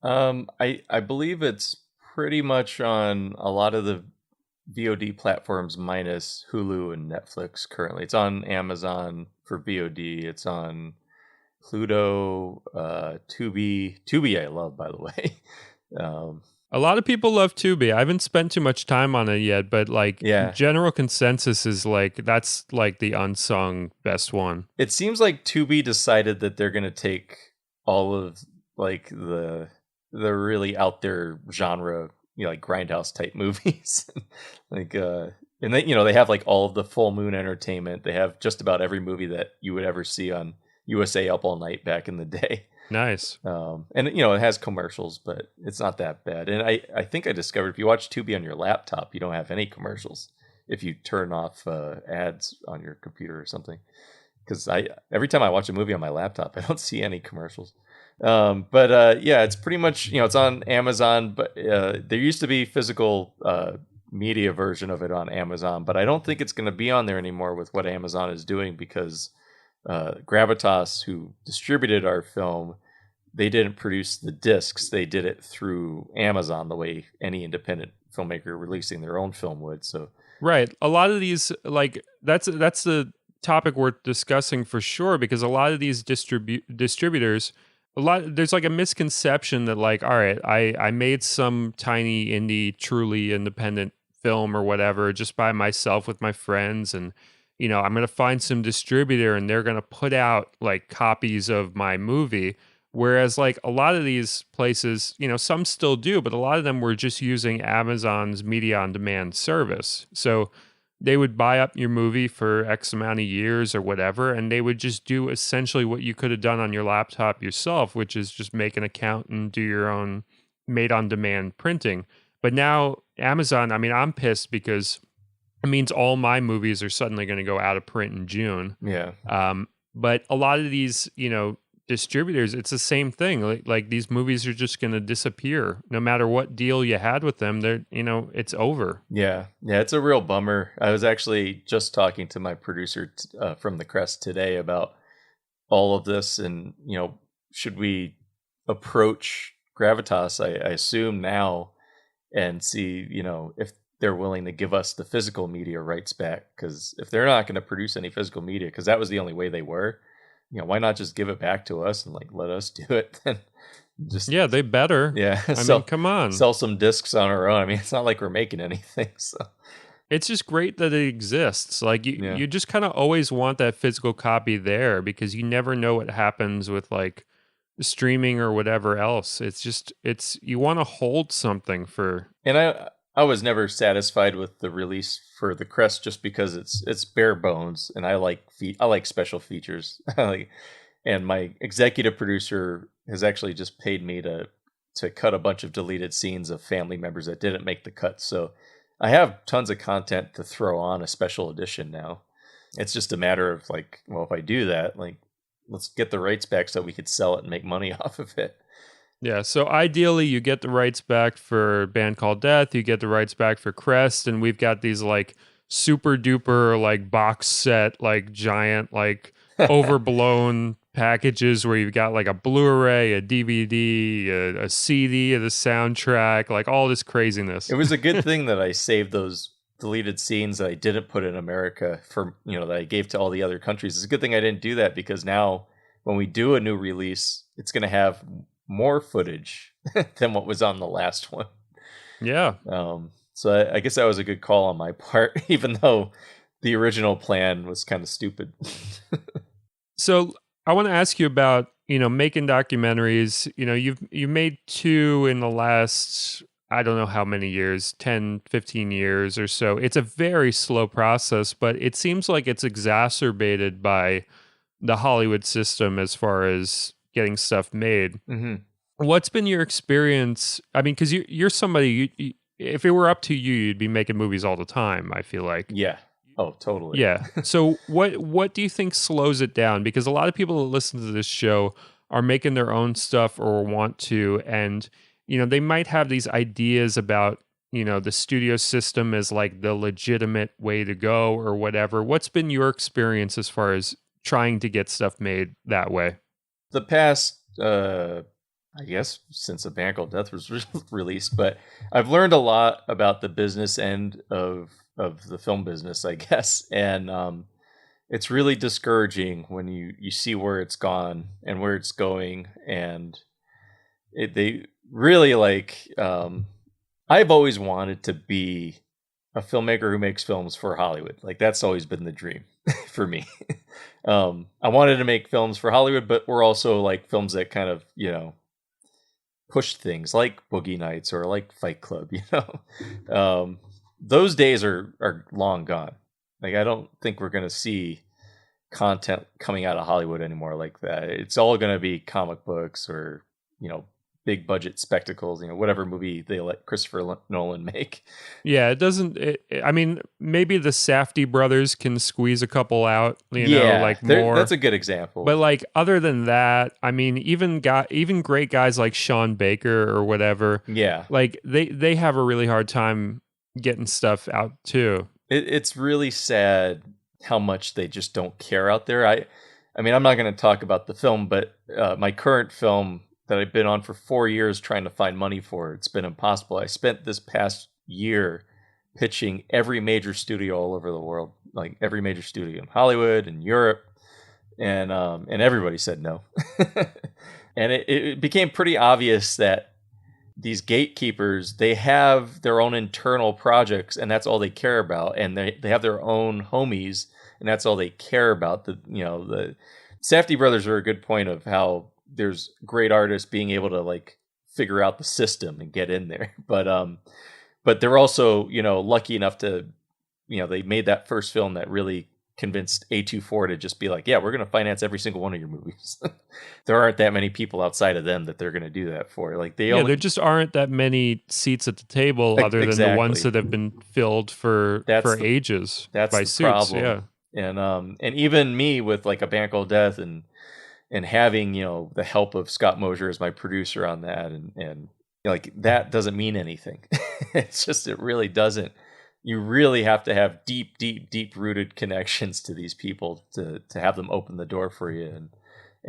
I believe it's pretty much on a lot of the VOD platforms minus Hulu and Netflix currently. It's on Amazon for VOD. It's on Pluto, Tubi. Tubi I love, by the way. A lot of people love Tubi. I haven't spent too much time on it yet, but like general consensus is like that's like the unsung best one. It seems like Tubi decided that they're going to take all of like the really out there genre, like grindhouse type movies, like and they have like all of the Full Moon Entertainment. They have just about every movie that you would ever see on USA Up All Night back in the day. Nice. And it has commercials, but it's not that bad. And I think I discovered if you watch Tubi on your laptop, you don't have any commercials if you turn off ads on your computer or something. Because every time I watch a movie on my laptop, I don't see any commercials. But it's pretty much, it's on Amazon, but there used to be physical media version of it on Amazon, but I don't think it's going to be on there anymore with what Amazon is doing, because Gravitas, who distributed our film, they didn't produce the discs. They did it through Amazon the way any independent filmmaker releasing their own film would. So right, a lot of these, like that's the topic worth discussing for sure, because a lot of these distributors, there's like a misconception that like, all right, I made some tiny indie truly independent film or whatever just by myself with my friends, and I'm going to find some distributor and they're going to put out like copies of my movie. Whereas like a lot of these places, some still do, but a lot of them were just using Amazon's media on demand service. So they would buy up your movie for X amount of years or whatever, and they would just do essentially what you could have done on your laptop yourself, which is just make an account and do your own made on demand printing. But now Amazon, I mean, I'm pissed because it means all my movies are suddenly going to go out of print in June. Yeah. But a lot of these, distributors, it's the same thing. Like these movies are just going to disappear no matter what deal you had with them. They're, it's over. Yeah, it's a real bummer. I was actually just talking to my producer from the Crest today about all of this, and should we approach Gravitas? I assume now and see, if they're willing to give us the physical media rights back, because if they're not going to produce any physical media, because that was the only way they were, why not just give it back to us and like let us do it? Just Yeah, they better. yeah, I mean, come on. sell some discs on our own. I mean, it's not like we're making anything. So It's just great that it exists. Like yeah. you just kind of always want that physical copy there because you never know what happens with like streaming or whatever else. It's you want to hold something for. And I was never satisfied with the release for the Crest just because it's bare bones, and I like special features. And my executive producer has actually just paid me to cut a bunch of deleted scenes of family members that didn't make the cut. So I have tons of content to throw on a special edition now. It's just a matter of like, well, if I do that, like, let's get the rights back so we could sell it and make money off of it. Yeah, so ideally you get the rights back for Band Called Death, you get the rights back for Crest, and we've got these like super duper like box set, like giant, like overblown packages where you've got like a Blu-ray, a DVD, a CD of the soundtrack, like all this craziness. It was a good thing that I saved those deleted scenes that I didn't put in America for, that I gave to all the other countries. It's a good thing I didn't do that, because now when we do a new release, it's going to have more footage than what was on the last one. Yeah. So I guess that was a good call on my part, even though the original plan was kind of stupid. So I want to ask you about, making documentaries. You've made two in the last, I don't know how many years, 10, 15 years or so. It's a very slow process, but it seems like it's exacerbated by the Hollywood system as far as getting stuff made. Mm-hmm. What's been your experience? I mean, because you're somebody, if it were up to you, you'd be making movies all the time, I feel like. Yeah. Oh, totally. Yeah. So what do you think slows it down? Because a lot of people that listen to this show are making their own stuff or want to, and they might have these ideas about the studio system as like the legitimate way to go or whatever. What's been your experience as far as trying to get stuff made that way? The past, I guess, since A Band Called Death was released, but I've learned a lot about the business end of the film business, I guess, and it's really discouraging when you see where it's gone and where it's going, and they really like. I've always wanted to be a filmmaker who makes films for Hollywood. Like, that's always been the dream for me. I wanted to make films for Hollywood, but we're also like films that kind of, push things like Boogie Nights or like Fight Club, those days are long gone. Like, I don't think we're going to see content coming out of Hollywood anymore like that. It's all going to be comic books or, big budget spectacles, whatever movie they let Christopher Nolan make. Yeah, it doesn't. I mean, maybe the Safdie brothers can squeeze a couple out. Like more. That's a good example. But like other than that, I mean, even great guys like Sean Baker or whatever. Yeah, like they have a really hard time getting stuff out too. It's really sad how much they just don't care out there. I mean, I'm not going to talk about the film, but my current film that I've been on for 4 years trying to find money for, it's been impossible. I spent this past year pitching every major studio all over the world, like every major studio in Hollywood and Europe, and everybody said no. And it became pretty obvious that these gatekeepers, they have their own internal projects, and that's all they care about, and they have their own homies, and that's all they care about. The Safdie brothers are a good point of how there's great artists being able to like figure out the system and get in there. But they're also, lucky enough to, they made that first film that really convinced A24 to just be like, yeah, we're going to finance every single one of your movies. There aren't that many people outside of them that they're going to do that for. Like there just aren't that many seats at the table other than the ones that have been filled for ages. That's by the suits. problem. Yeah. And even me with like A Band Called Death and having, the help of Scott Mosier as my producer on that, and like, that doesn't mean anything. It really doesn't. You really have to have deep rooted connections to these people to have them open the door for you. And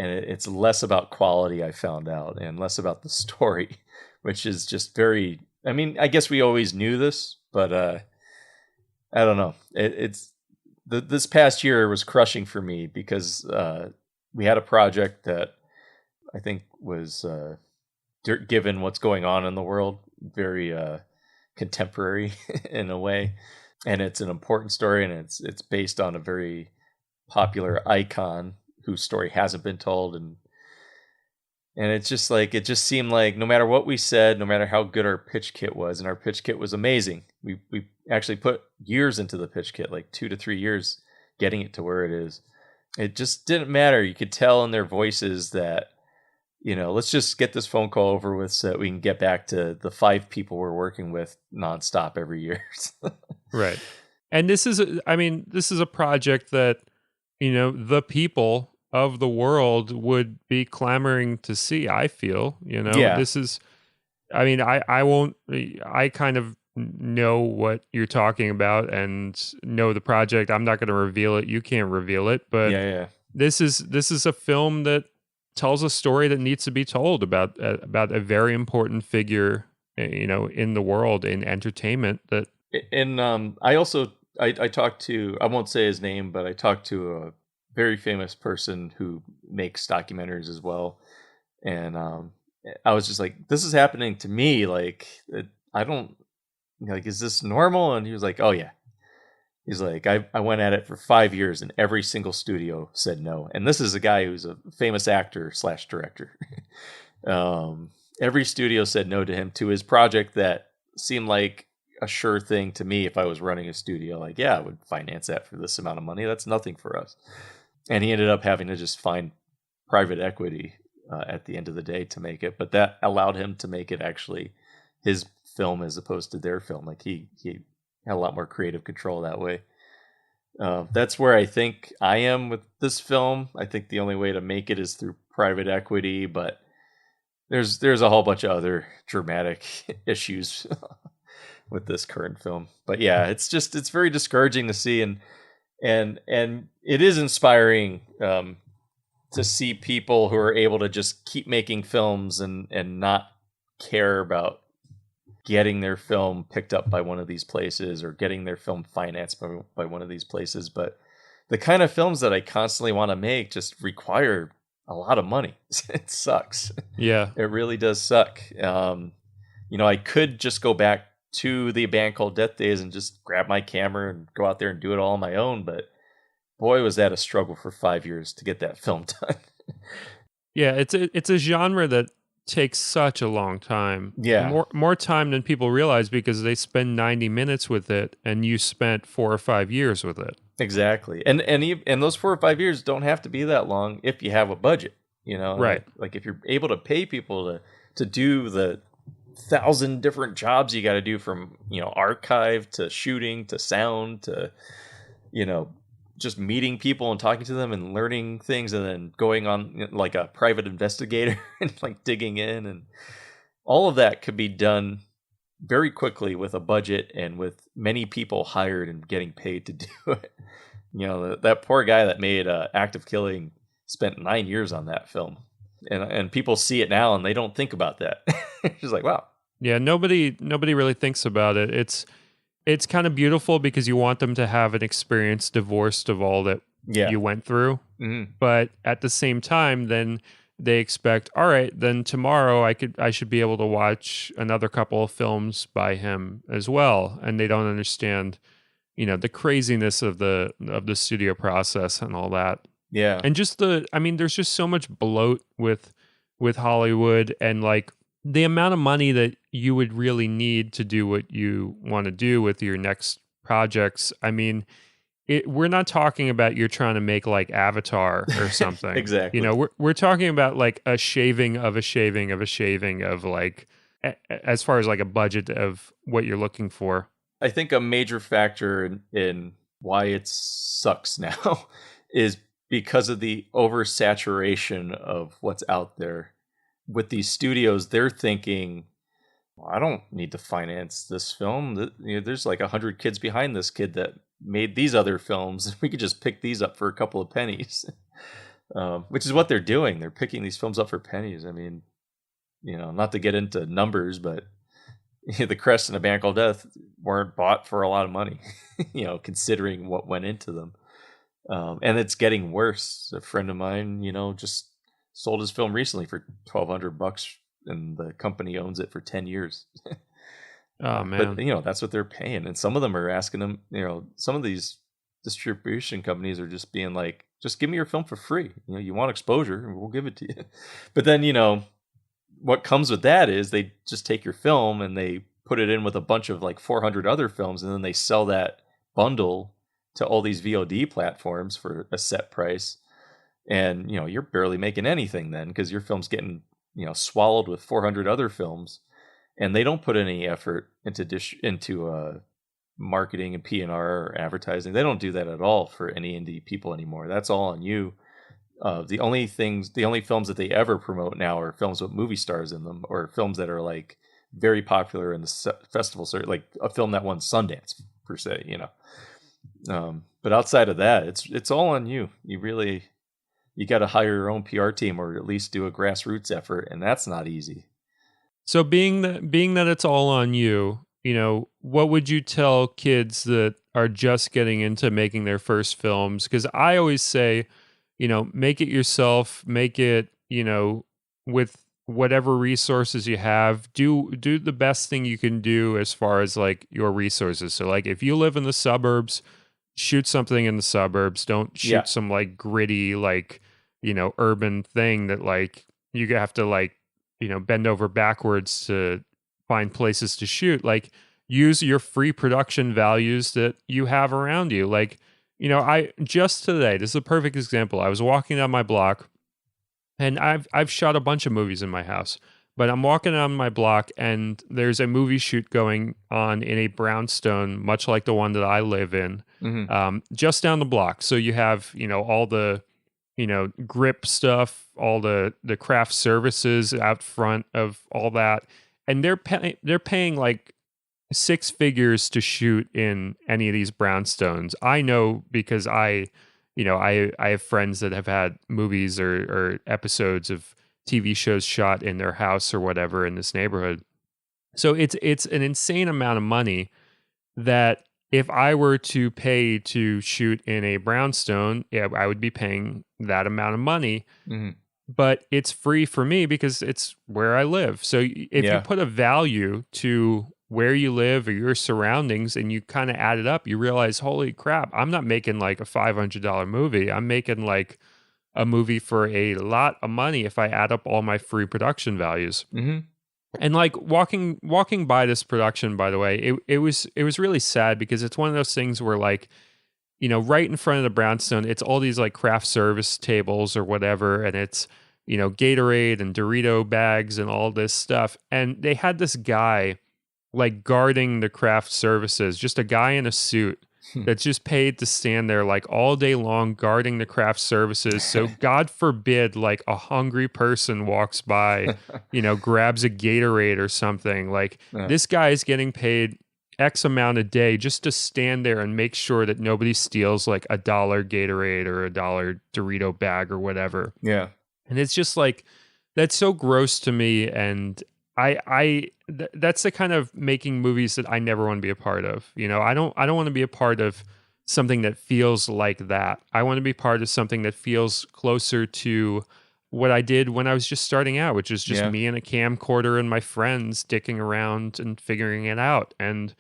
it's less about quality, I found out, and less about the story, which is just very, I mean, I guess we always knew this, but I don't know. This past year was crushing for me, because we had a project that I think was given what's going on in the world, very contemporary in a way, and it's an important story, and it's based on a very popular icon whose story hasn't been told, and it's just like it just seemed like no matter what we said, no matter how good our pitch kit was, and our pitch kit was amazing. We actually put years into the pitch kit, like 2 to 3 years, getting it to where it is. It just didn't matter. You could tell in their voices that, let's just get this phone call over with so that we can get back to the 5 people we're working with nonstop every year. Right. And this is a project that, the people of the world would be clamoring to see, I feel. Yeah. This is, I kind of know what you're talking about and know the project. I'm not going to reveal it. You can't reveal it, but Yeah. this is a film that tells a story that needs to be told about a very important figure, in the world, in entertainment. That And I talked to, I won't say his name, but I talked to a very famous person who makes documentaries as well. And I was just like, this is happening to me. Like, I don't, like, is this normal? And he was like, oh, yeah. He's like, I went at it for 5 years and every single studio said no. And this is a guy who's a famous actor / director. Every studio said no to him, to his project that seemed like a sure thing to me. If I was running a studio, like, yeah, I would finance that for this amount of money. That's nothing for us. And he ended up having to just find private equity at the end of the day to make it. But that allowed him to make it actually his film as opposed to their film. Like he had a lot more creative control that way. That's where I think I am with this film. I think the only way to make it is through private equity, but there's a whole bunch of other dramatic issues with this current film. But yeah, it's very discouraging to see, and it is inspiring to see people who are able to just keep making films and not care about getting their film picked up by one of these places or getting their film financed by one of these places. But the kind of films that I constantly want to make just require a lot of money. It sucks. Yeah. It really does suck. I could just go back to the Band Called Death days and just grab my camera and go out there and do it all on my own. But boy, was that a struggle for 5 years to get that film done. Yeah, it's a genre that takes such a long time. Yeah. More time than people realize, because they spend 90 minutes with it and you spent 4 or 5 years with it. Exactly. And those 4 or 5 years don't have to be that long if you have a budget, Right. Like if you're able to pay people to do the 1,000 different jobs you got to do, from, archive to shooting to sound to, just meeting people and talking to them and learning things, and then going on like a private investigator and like digging in, and all of that could be done very quickly with a budget and with many people hired and getting paid to do it. That poor guy that made Act of Killing spent 9 years on that film, and people see it now and they don't think about that. It's just like, wow. Yeah, nobody really thinks about it. It's kind of beautiful because you want them to have an experience divorced of all that you went through. Mm-hmm. But at the same time, then they expect, all right, then tomorrow I should be able to watch another couple of films by him as well. And they don't understand, the craziness of the studio process and all that. Yeah. And just there's just so much bloat with Hollywood, and like the amount of money that you would really need to do what you want to do with your next projects. We're not talking about you're trying to make like Avatar or something. Exactly. We're talking about like a shaving of a shaving of a shaving of like, as far as like a budget of what you're looking for. I think a major factor in why it sucks now is because of the oversaturation of what's out there. With these studios, they're thinking, well, I don't need to finance this film. There's like 100 kids behind this kid that made these other films. We could just pick these up for a couple of pennies, which is what they're doing. They're picking these films up for pennies. Not to get into numbers, but the Crest and A Band Called Death weren't bought for a lot of money, considering what went into them. And it's getting worse. A friend of mine, just sold his film recently for $1,200 and the company owns it for 10 years. Oh man. But that's what they're paying, and some of them are asking them. Some of these distribution companies are just being like, just give me your film for free. You want exposure, we'll give it to you. But then what comes with that is they just take your film and they put it in with a bunch of like 400 other films, and then they sell that bundle to all these VOD platforms for a set price. And you're barely making anything then, because your film's getting swallowed with 400 other films, and they don't put any effort into marketing and P&R or advertising. They don't do that at all for any indie people anymore. That's all on you. The only films that they ever promote now are films with movie stars in them, or films that are like very popular in the festival circuit, like a film that won Sundance per se. But outside of that, it's all on you. You got to hire your own PR team, or at least do a grassroots effort, and that's not easy. So being that it's all on you, what would you tell kids that are just getting into making their first films? Because I always say, make it yourself, make it, with whatever resources you have. Do the best thing you can do as far as like your resources. So like if you live in the suburbs, shoot something in the suburbs. Don't shoot some like gritty, like, urban thing that like you have to like, bend over backwards to find places to shoot. Like use your free production values that you have around you. Like, I just today, this is a perfect example. I was walking down my block, and I've shot a bunch of movies in my house, but I'm walking down my block and there's a movie shoot going on in a brownstone, much like the one that I live in, just down the block. So you have, all the, grip stuff, all the craft services out front of all that. And they're paying like six figures to shoot in any of these brownstones. I know because I have friends that have had movies or episodes of TV shows shot in their house or whatever in this neighborhood. So it's an insane amount of money that if I were to pay to shoot in a brownstone, I would be paying that amount of money. Mm-hmm. But it's free for me because it's where I live. So if you put a value to where you live or your surroundings and you kind of add it up, you realize, holy crap, I'm not making like a $500 movie. I'm making like a movie for a lot of money if I add up all my free production values. Mm-hmm. And like walking by this production, by the way, it was really sad because it's one of those things where like, right in front of the brownstone, it's all these like craft service tables or whatever, and it's, Gatorade and Dorito bags and all this stuff. And they had this guy like guarding the craft services, just a guy in a suit that's just paid to stand there like all day long guarding the craft services. So God forbid like a hungry person walks by, grabs a Gatorade or something. Like this guy is getting paid X amount a day just to stand there and make sure that nobody steals like $1 Gatorade or $1 Dorito bag or whatever. Yeah. And it's just like, that's so gross to me. And that's the kind of making movies that I never want to be a part of. I don't want to be a part of something that feels like that. I want to be part of something that feels closer to what I did when I was just starting out, which is just me and a camcorder and my friends dicking around and figuring it out. And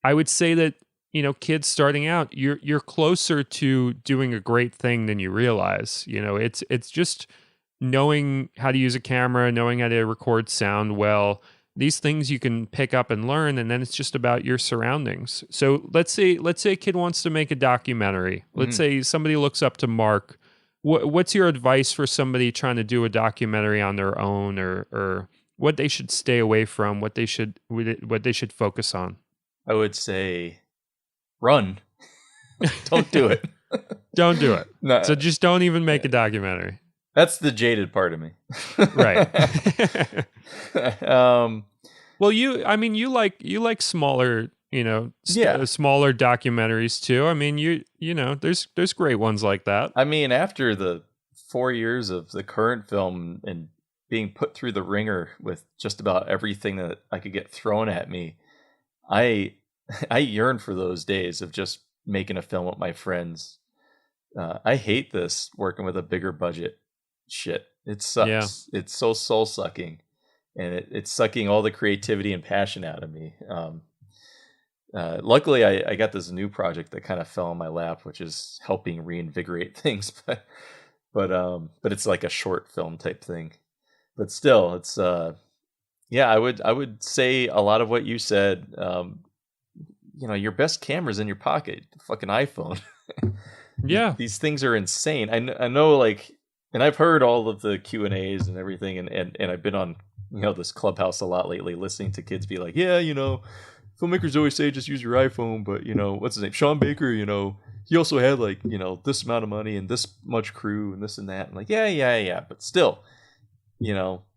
I would say that, kids starting out, you're closer to doing a great thing than you realize. It's just knowing how to use a camera, knowing how to record sound well. These things you can pick up and learn, and then it's just about your surroundings. So let's say a kid wants to make a documentary. Let's say somebody looks up to Mark. What's your advice for somebody trying to do a documentary on their own, or what they should stay away from, what they should focus on? I would say run. Don't do it. Don't do it. No. So just don't even make a documentary. That's the jaded part of me. Right. Well, you like smaller, smaller documentaries too. I mean, there's great ones like that. I mean, after the 4 years of the current film and being put through the ringer with just about everything that I could get thrown at me, I yearn for those days of just making a film with my friends. I hate this working with a bigger budget shit. It sucks. It's so soul sucking. and it's sucking all the creativity and passion out of me. Luckily, I got this new project that kind of fell in my lap, which is helping reinvigorate things. But it's like a short film type thing. But still, it's yeah. I would say a lot of what you said. Your best camera's in your pocket, the fucking iPhone. Yeah. These things are insane. I know, like, and I've heard all of the Q&As and everything, and I've been on this Clubhouse a lot lately, listening to kids be like, yeah, filmmakers always say just use your iPhone, but what's his name, Sean Baker, he also had like this amount of money and this much crew and this and that. And like, yeah, but still, he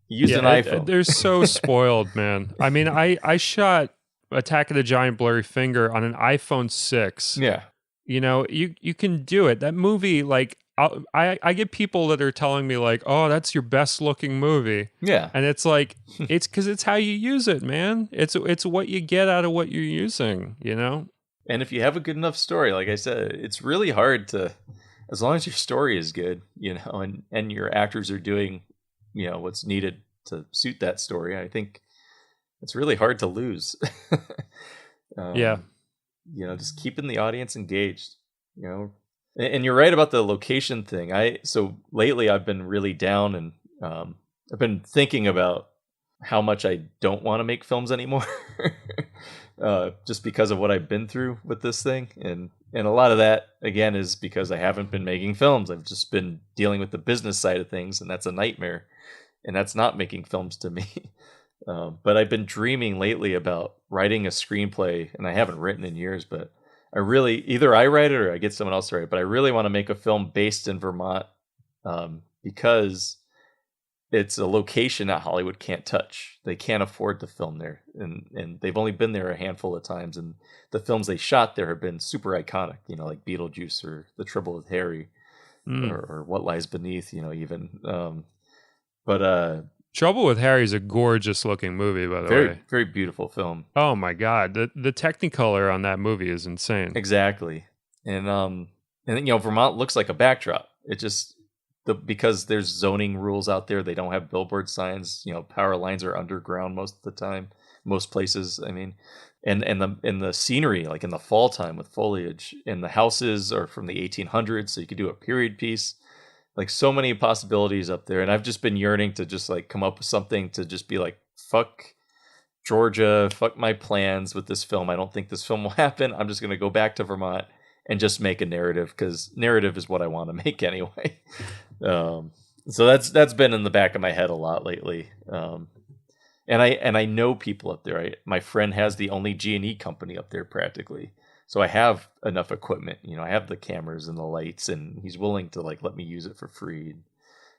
used an iPhone. They're so spoiled, man. I mean, I shot Attack of the Giant Blurry Finger on an iPhone 6. Yeah. You can do it. That movie, like, I get people that are telling me like, oh, that's your best looking movie. Yeah. And it's like, it's because it's how you use it, man. It's what you get out of what you're using, And if you have a good enough story, like I said, it's really hard to, as long as your story is good, and your actors are doing, what's needed to suit that story, I think it's really hard to lose. Yeah. Just keeping the audience engaged, and you're right about the location thing. So lately I've been really down, and I've been thinking about how much I don't want to make films anymore. Just because of what I've been through with this thing. And a lot of that, again, is because I haven't been making films. I've just been dealing with the business side of things, and that's a nightmare. And that's not making films to me. But I've been dreaming lately about writing a screenplay, and I haven't written in years, but either I write it or I get someone else to write it, but I really want to make a film based in Vermont, because it's a location that Hollywood can't touch. They can't afford to film there, and they've only been there a handful of times, and the films they shot there have been super iconic, like Beetlejuice or The Trouble with Harry, or What Lies Beneath, even. But Trouble with Harry is a gorgeous looking movie, by the way. Very beautiful film. Oh my God, the Technicolor on that movie is insane. Exactly, and Vermont looks like a backdrop. It just because there's zoning rules out there. They don't have billboard signs. Power lines are underground most of the time. Most places, I mean, and the scenery, like in the fall time with foliage, and the houses are from the 1800s, so you could do a period piece. Like, so many possibilities up there, and I've just been yearning to just like come up with something to just be like, fuck Georgia, fuck my plans with this film. I don't think this film will happen. I'm just gonna go back to Vermont and just make a narrative, because narrative is what I want to make anyway. So that's been in the back of my head a lot lately. And I know people up there. My friend has the only G&E company up there practically. So I have enough equipment, I have the cameras and the lights, and he's willing to like let me use it for free.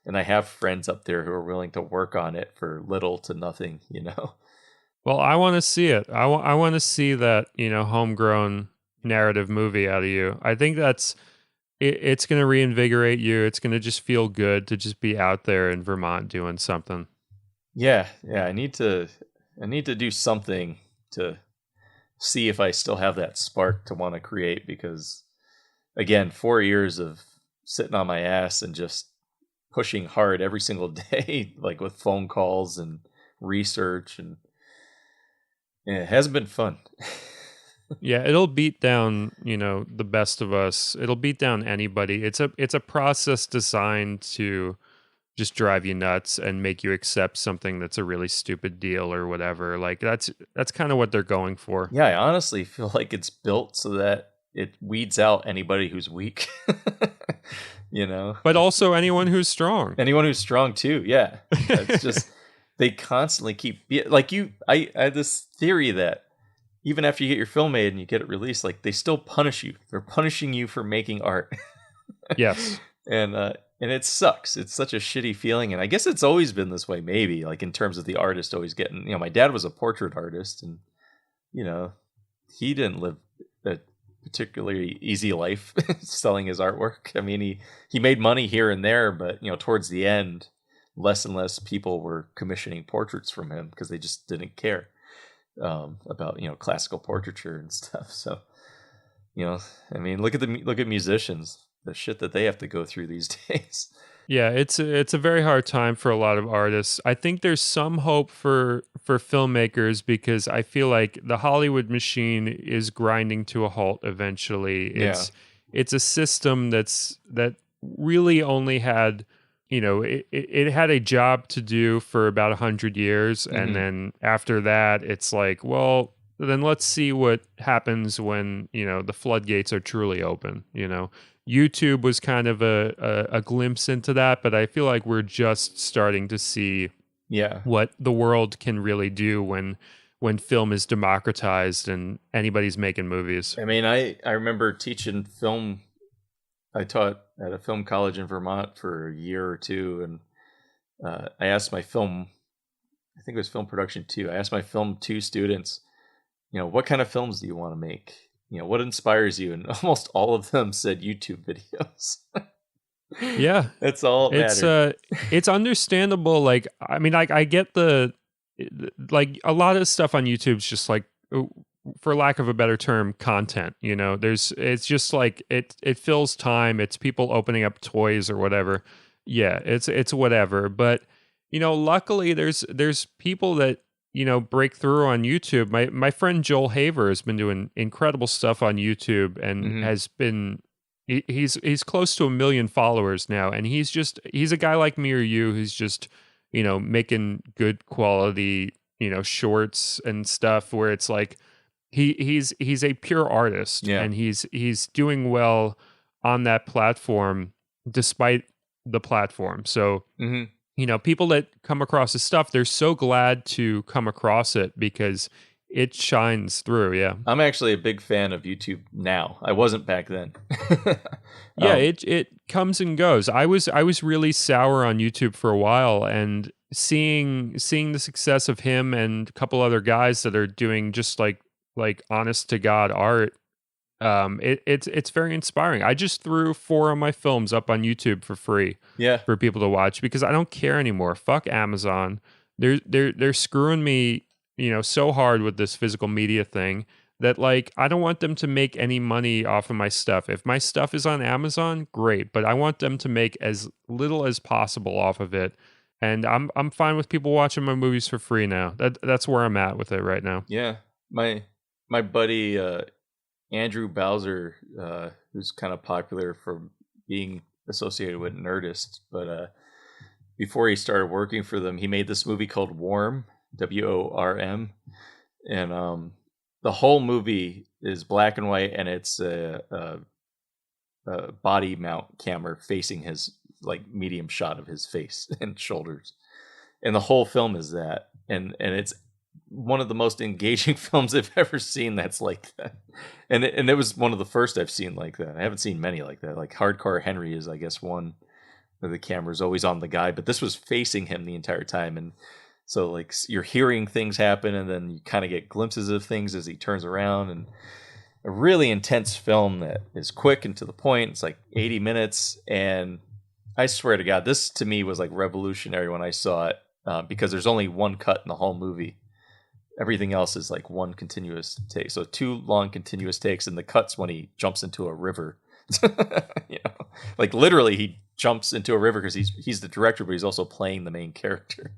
And I have friends up there who are willing to work on it for little to nothing, Well, I want to see it. I want to see that, homegrown narrative movie out of you. I think it's going to reinvigorate you. It's going to just feel good to just be out there in Vermont doing something. Yeah. I need to do something to see if I still have that spark to want to create, because again, 4 years of sitting on my ass and just pushing hard every single day, like with phone calls and research, and it hasn't been fun. Yeah, it'll beat down, the best of us. It'll beat down anybody. It's a process designed to just drive you nuts and make you accept something that's a really stupid deal or whatever. Like that's kind of what they're going for. Yeah, I honestly feel like it's built so that it weeds out anybody who's weak. But also anyone who's strong. Anyone who's strong too. Yeah. It's just they constantly keep like I had this theory that even after you get your film made and you get it released, like they still punish you. They're punishing you for making art. Yes. And it sucks. It's such a shitty feeling. And I guess it's always been this way, maybe, like in terms of the artist always getting, my dad was a portrait artist, and, he didn't live a particularly easy life selling his artwork. I mean, he made money here and there, but, towards the end, less and less people were commissioning portraits from him because they just didn't care about, classical portraiture and stuff. So, I mean, look at musicians. The shit that they have to go through these days. Yeah, it's a very hard time for a lot of artists. I think there's some hope for filmmakers because I feel like the Hollywood machine is grinding to a halt eventually. Yeah. It's a system that really only had, it had a job to do for about 100 years, and Hmm. then after that it's like, well, then let's see what happens when, the floodgates are truly open. YouTube was kind of a glimpse into that, but I feel like we're just starting to see Yeah. what the world can really do when film is democratized and anybody's making movies. I mean, I remember teaching film. I taught at a film college in Vermont for a year or two, and I asked my film, I think it was film production two. I asked my film two students, what kind of films do you want to make? What inspires you? And almost all of them said YouTube videos. Yeah, That's all that it's mattered. it's understandable. Like, I mean, like I get like a lot of stuff on YouTube's just like, for lack of a better term, content. It's just like it fills time. It's people opening up toys or whatever. Yeah, it's whatever. But luckily there's people that break through on YouTube. My friend Joel Haver has been doing incredible stuff on YouTube and Hmm. has been he's close to 1 million followers now, and he's a guy like me or you who's just making good quality shorts and stuff where it's like he's a pure artist, Yeah. and he's doing well on that platform despite the platform. So Hmm. people that come across his stuff, they're so glad to come across it because it shines through. Yeah. I'm actually a big fan of YouTube now. I wasn't back then. Yeah, um, it comes and goes. I was really sour on YouTube for a while, and seeing the success of him and a couple other guys that are doing just like honest to God art. It's very inspiring. I just threw 4 of my films up on YouTube for free yeah. for people to watch because I don't care anymore. Fuck Amazon. They're screwing me, so hard with this physical media thing that, like, I don't want them to make any money off of my stuff. If my stuff is on Amazon, great, but I want them to make as little as possible off of it. And I'm fine with people watching my movies for free now. That's where I'm at with it right now. Yeah. My buddy Andrew Bowser, who's kind of popular for being associated with Nerdist, but before he started working for them, he made this movie called Worm, WORM, and the whole movie is black and white, and it's a body mount camera facing his, like, medium shot of his face and shoulders, and the whole film is that, and it's one of the most engaging films I've ever seen that's like that. And it was one of the first I've seen like that. I haven't seen many like that. Like Hardcore Henry is, I guess, one where the camera's always on the guy, but this was facing him the entire time. And so, like, you're hearing things happen, and then you kind of get glimpses of things as he turns around. And a really intense film that is quick and to the point. It's like 80 minutes. And I swear to God, this to me was like revolutionary when I saw it, because there's only one cut in the whole movie. Everything else is like one continuous take. So 2 long continuous takes, and the cuts when he jumps into a river. you know, like literally he jumps into a river because he's the director, but he's also playing the main character.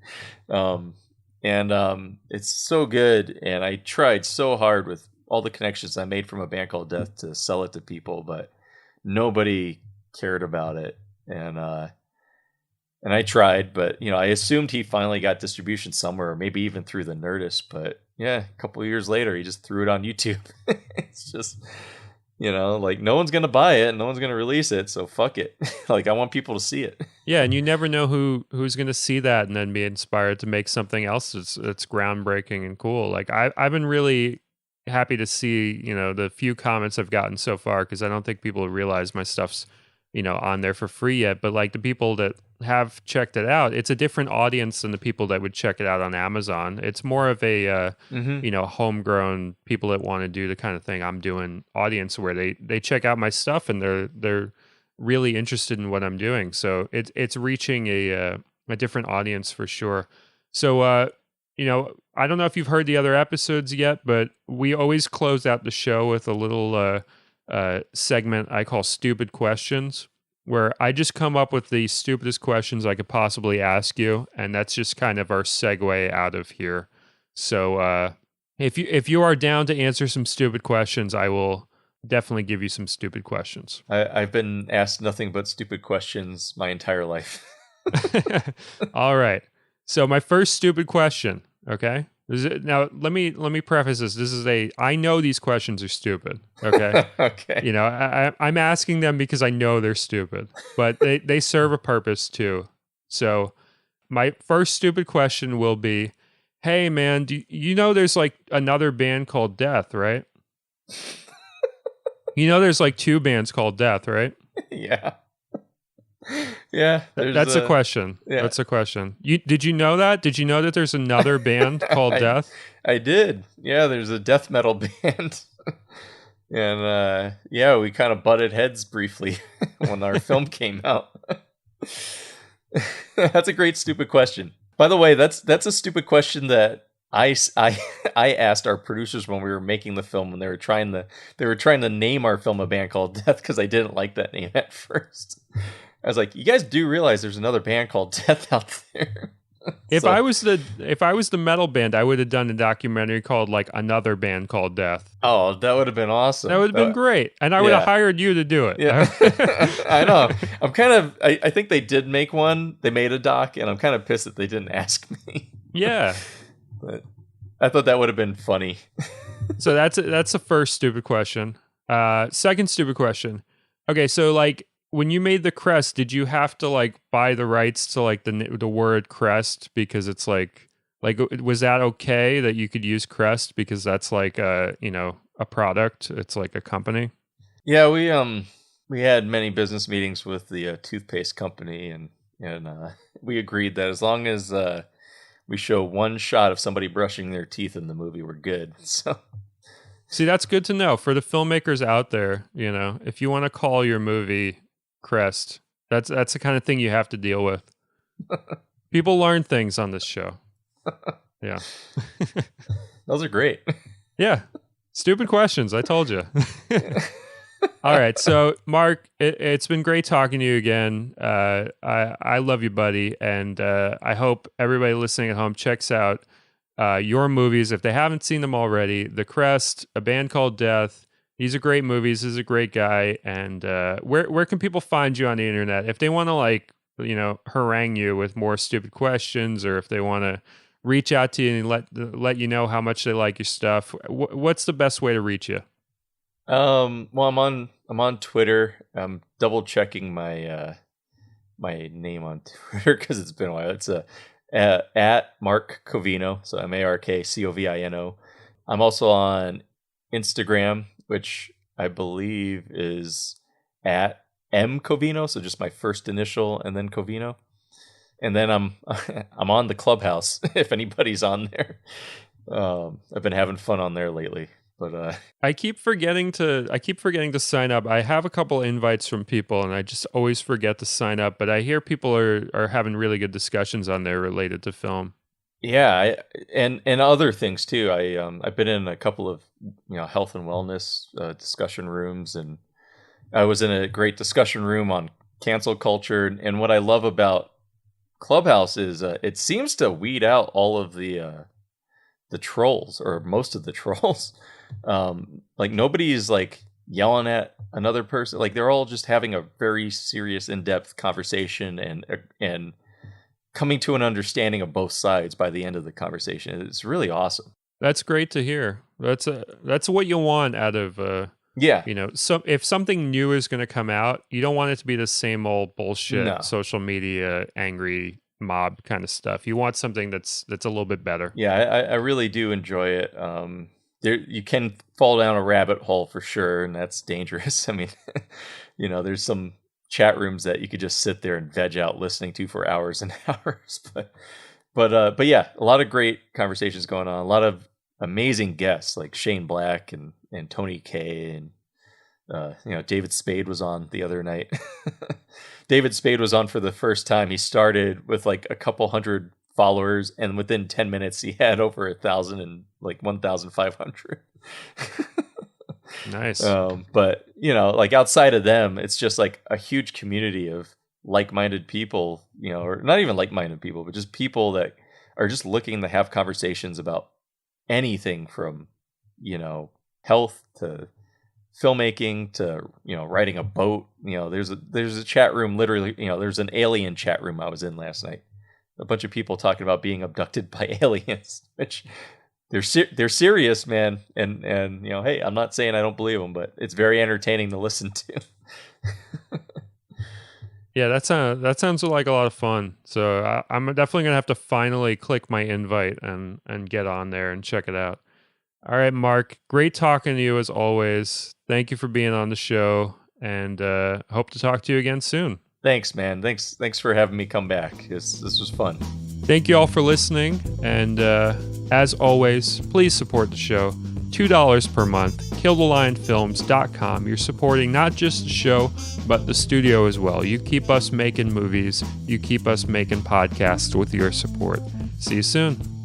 It's so good. And I tried so hard with all the connections I made from A Band Called Death to sell it to people, but nobody cared about it. And I tried, but I assumed he finally got distribution somewhere, or maybe even through the Nerdist. But yeah, a couple of years later, he just threw it on YouTube. It's just, like, no one's gonna buy it, no one's gonna release it, so fuck it. Like, I want people to see it. Yeah, and you never know who's going to see that and then be inspired to make something else that's groundbreaking and cool. Like I've been really happy to see the few comments I've gotten so far, because I don't think people realize my stuff's on there for free yet. But like the people that have checked it out, it's a different audience than the people that would check it out on Amazon. It's more of a Hmm. homegrown people that want to do the kind of thing I'm doing audience, where they check out my stuff and they're really interested in what I'm doing. So it's reaching a different audience for sure. So I don't know if you've heard the other episodes yet, but we always close out the show with a little segment I call Stupid Questions. where I just come up with the stupidest questions I could possibly ask you, and that's just kind of our segue out of here. So if you are down to answer some stupid questions, I will definitely give you some stupid questions. I've been asked nothing but stupid questions my entire life. All right. So my first stupid question, okay? Now let me preface this. I know these questions are stupid, okay? Okay. You know, I'm asking them because I know they're stupid, but they serve a purpose too. So my first stupid question will be, hey man, do you know there's like another band called Death, right? You know there's like two bands called Death, right? Yeah. Yeah. That's a question. Yeah. That's a question. Did you know that? Did you know that there's another band called Death? I did. Yeah, there's a death metal band. And yeah, we kind of butted heads briefly when our film came out. That's a great stupid question. By the way, that's a stupid question that I asked our producers when we were making the film, when they were trying to name our film A Band Called Death, because I didn't like that name at first. I was like, you guys do realize there's another band called Death out there. If I was the metal band, I would have done a documentary called like Another Band Called Death. Oh, that would have been awesome. That would have been great. And I would have hired you to do it. Yeah. I know. I'm kind of I think they did make one. They made a doc, and I'm kind of pissed that they didn't ask me. Yeah. But I thought that would have been funny. So that's the first stupid question. Second stupid question. Okay, so like when you made the Crest, did you have to like buy the rights to like the word Crest because it's like was that okay that you could use Crest because that's like a product, it's like a company? Yeah, we had many business meetings with the toothpaste company, and we agreed that as long as we show one shot of somebody brushing their teeth in the movie, we're good. So see, that's good to know for the filmmakers out there. You know, if you want to call your movie Crest, that's the kind of thing you have to deal with. People learn things on this show. Yeah. Those are great. Yeah. Stupid questions. I told you. All right. So, Mark, it's been great talking to you again. I love you, buddy. And I hope everybody listening at home checks out your movies if they haven't seen them already. The Crest, A Band Called Death. These are great movies. This is a great guy. And where can people find you on the internet if they want to like harangue you with more stupid questions, or if they want to reach out to you and let you know how much they like your stuff? What's the best way to reach you? Well, I'm on Twitter. I'm double checking my my name on Twitter because it's been a while. It's at Mark Covino, so MarkCovino. I'm also on Instagram, which I believe is at M Covino, so just my first initial and then Covino. And then I'm on the Clubhouse if anybody's on there. I've been having fun on there lately. But I keep forgetting to sign up. I have a couple invites from people, and I just always forget to sign up. But I hear people are having really good discussions on there related to film. Yeah, and other things too. I've been in a couple of health and wellness discussion rooms, and I was in a great discussion room on cancel culture. And what I love about Clubhouse is it seems to weed out all of the trolls, or most of the trolls. Like nobody's like yelling at another person. Like they're all just having a very serious, in-depth conversation and coming to an understanding of both sides by the end of the conversation. It's really awesome. That's great to hear. That's what you want out of yeah. So if something new is going to come out, you don't want it to be the same old bullshit, social media, angry mob kind of stuff. You want something that's a little bit better. Yeah, I really do enjoy it. You can fall down a rabbit hole for sure, and that's dangerous. I mean, there's some chat rooms that you could just sit there and veg out listening to for hours and hours. But yeah, a lot of great conversations going on. A lot of amazing guests like Shane Black and Tony Kaye, and David Spade was on the other night. David Spade was on for the first time. He started with like a couple hundred followers, and within 10 minutes he had over 1,000 and like 1,500. Nice. But like outside of them, it's just like a huge community of like-minded people, or not even like-minded people, but just people that are just looking to have conversations about anything from, health to filmmaking to, riding a boat. There's a chat room, literally, there's an alien chat room I was in last night. A bunch of people talking about being abducted by aliens, which they're serious, man. And hey, I'm not saying I don't believe them, but it's very entertaining to listen to. Yeah, that sounds like a lot of fun. So I'm definitely gonna have to finally click my invite and get on there and check it out. All right, Mark, great talking to you as always. Thank you for being on the show, and hope to talk to you again soon. Thanks, man. Thanks for having me come back. This was fun. Thank you all for listening, and as always, please support the show. $2 per month, killthelionfilms.com. You're supporting not just the show, but the studio as well. You keep us making movies. You keep us making podcasts with your support. See you soon.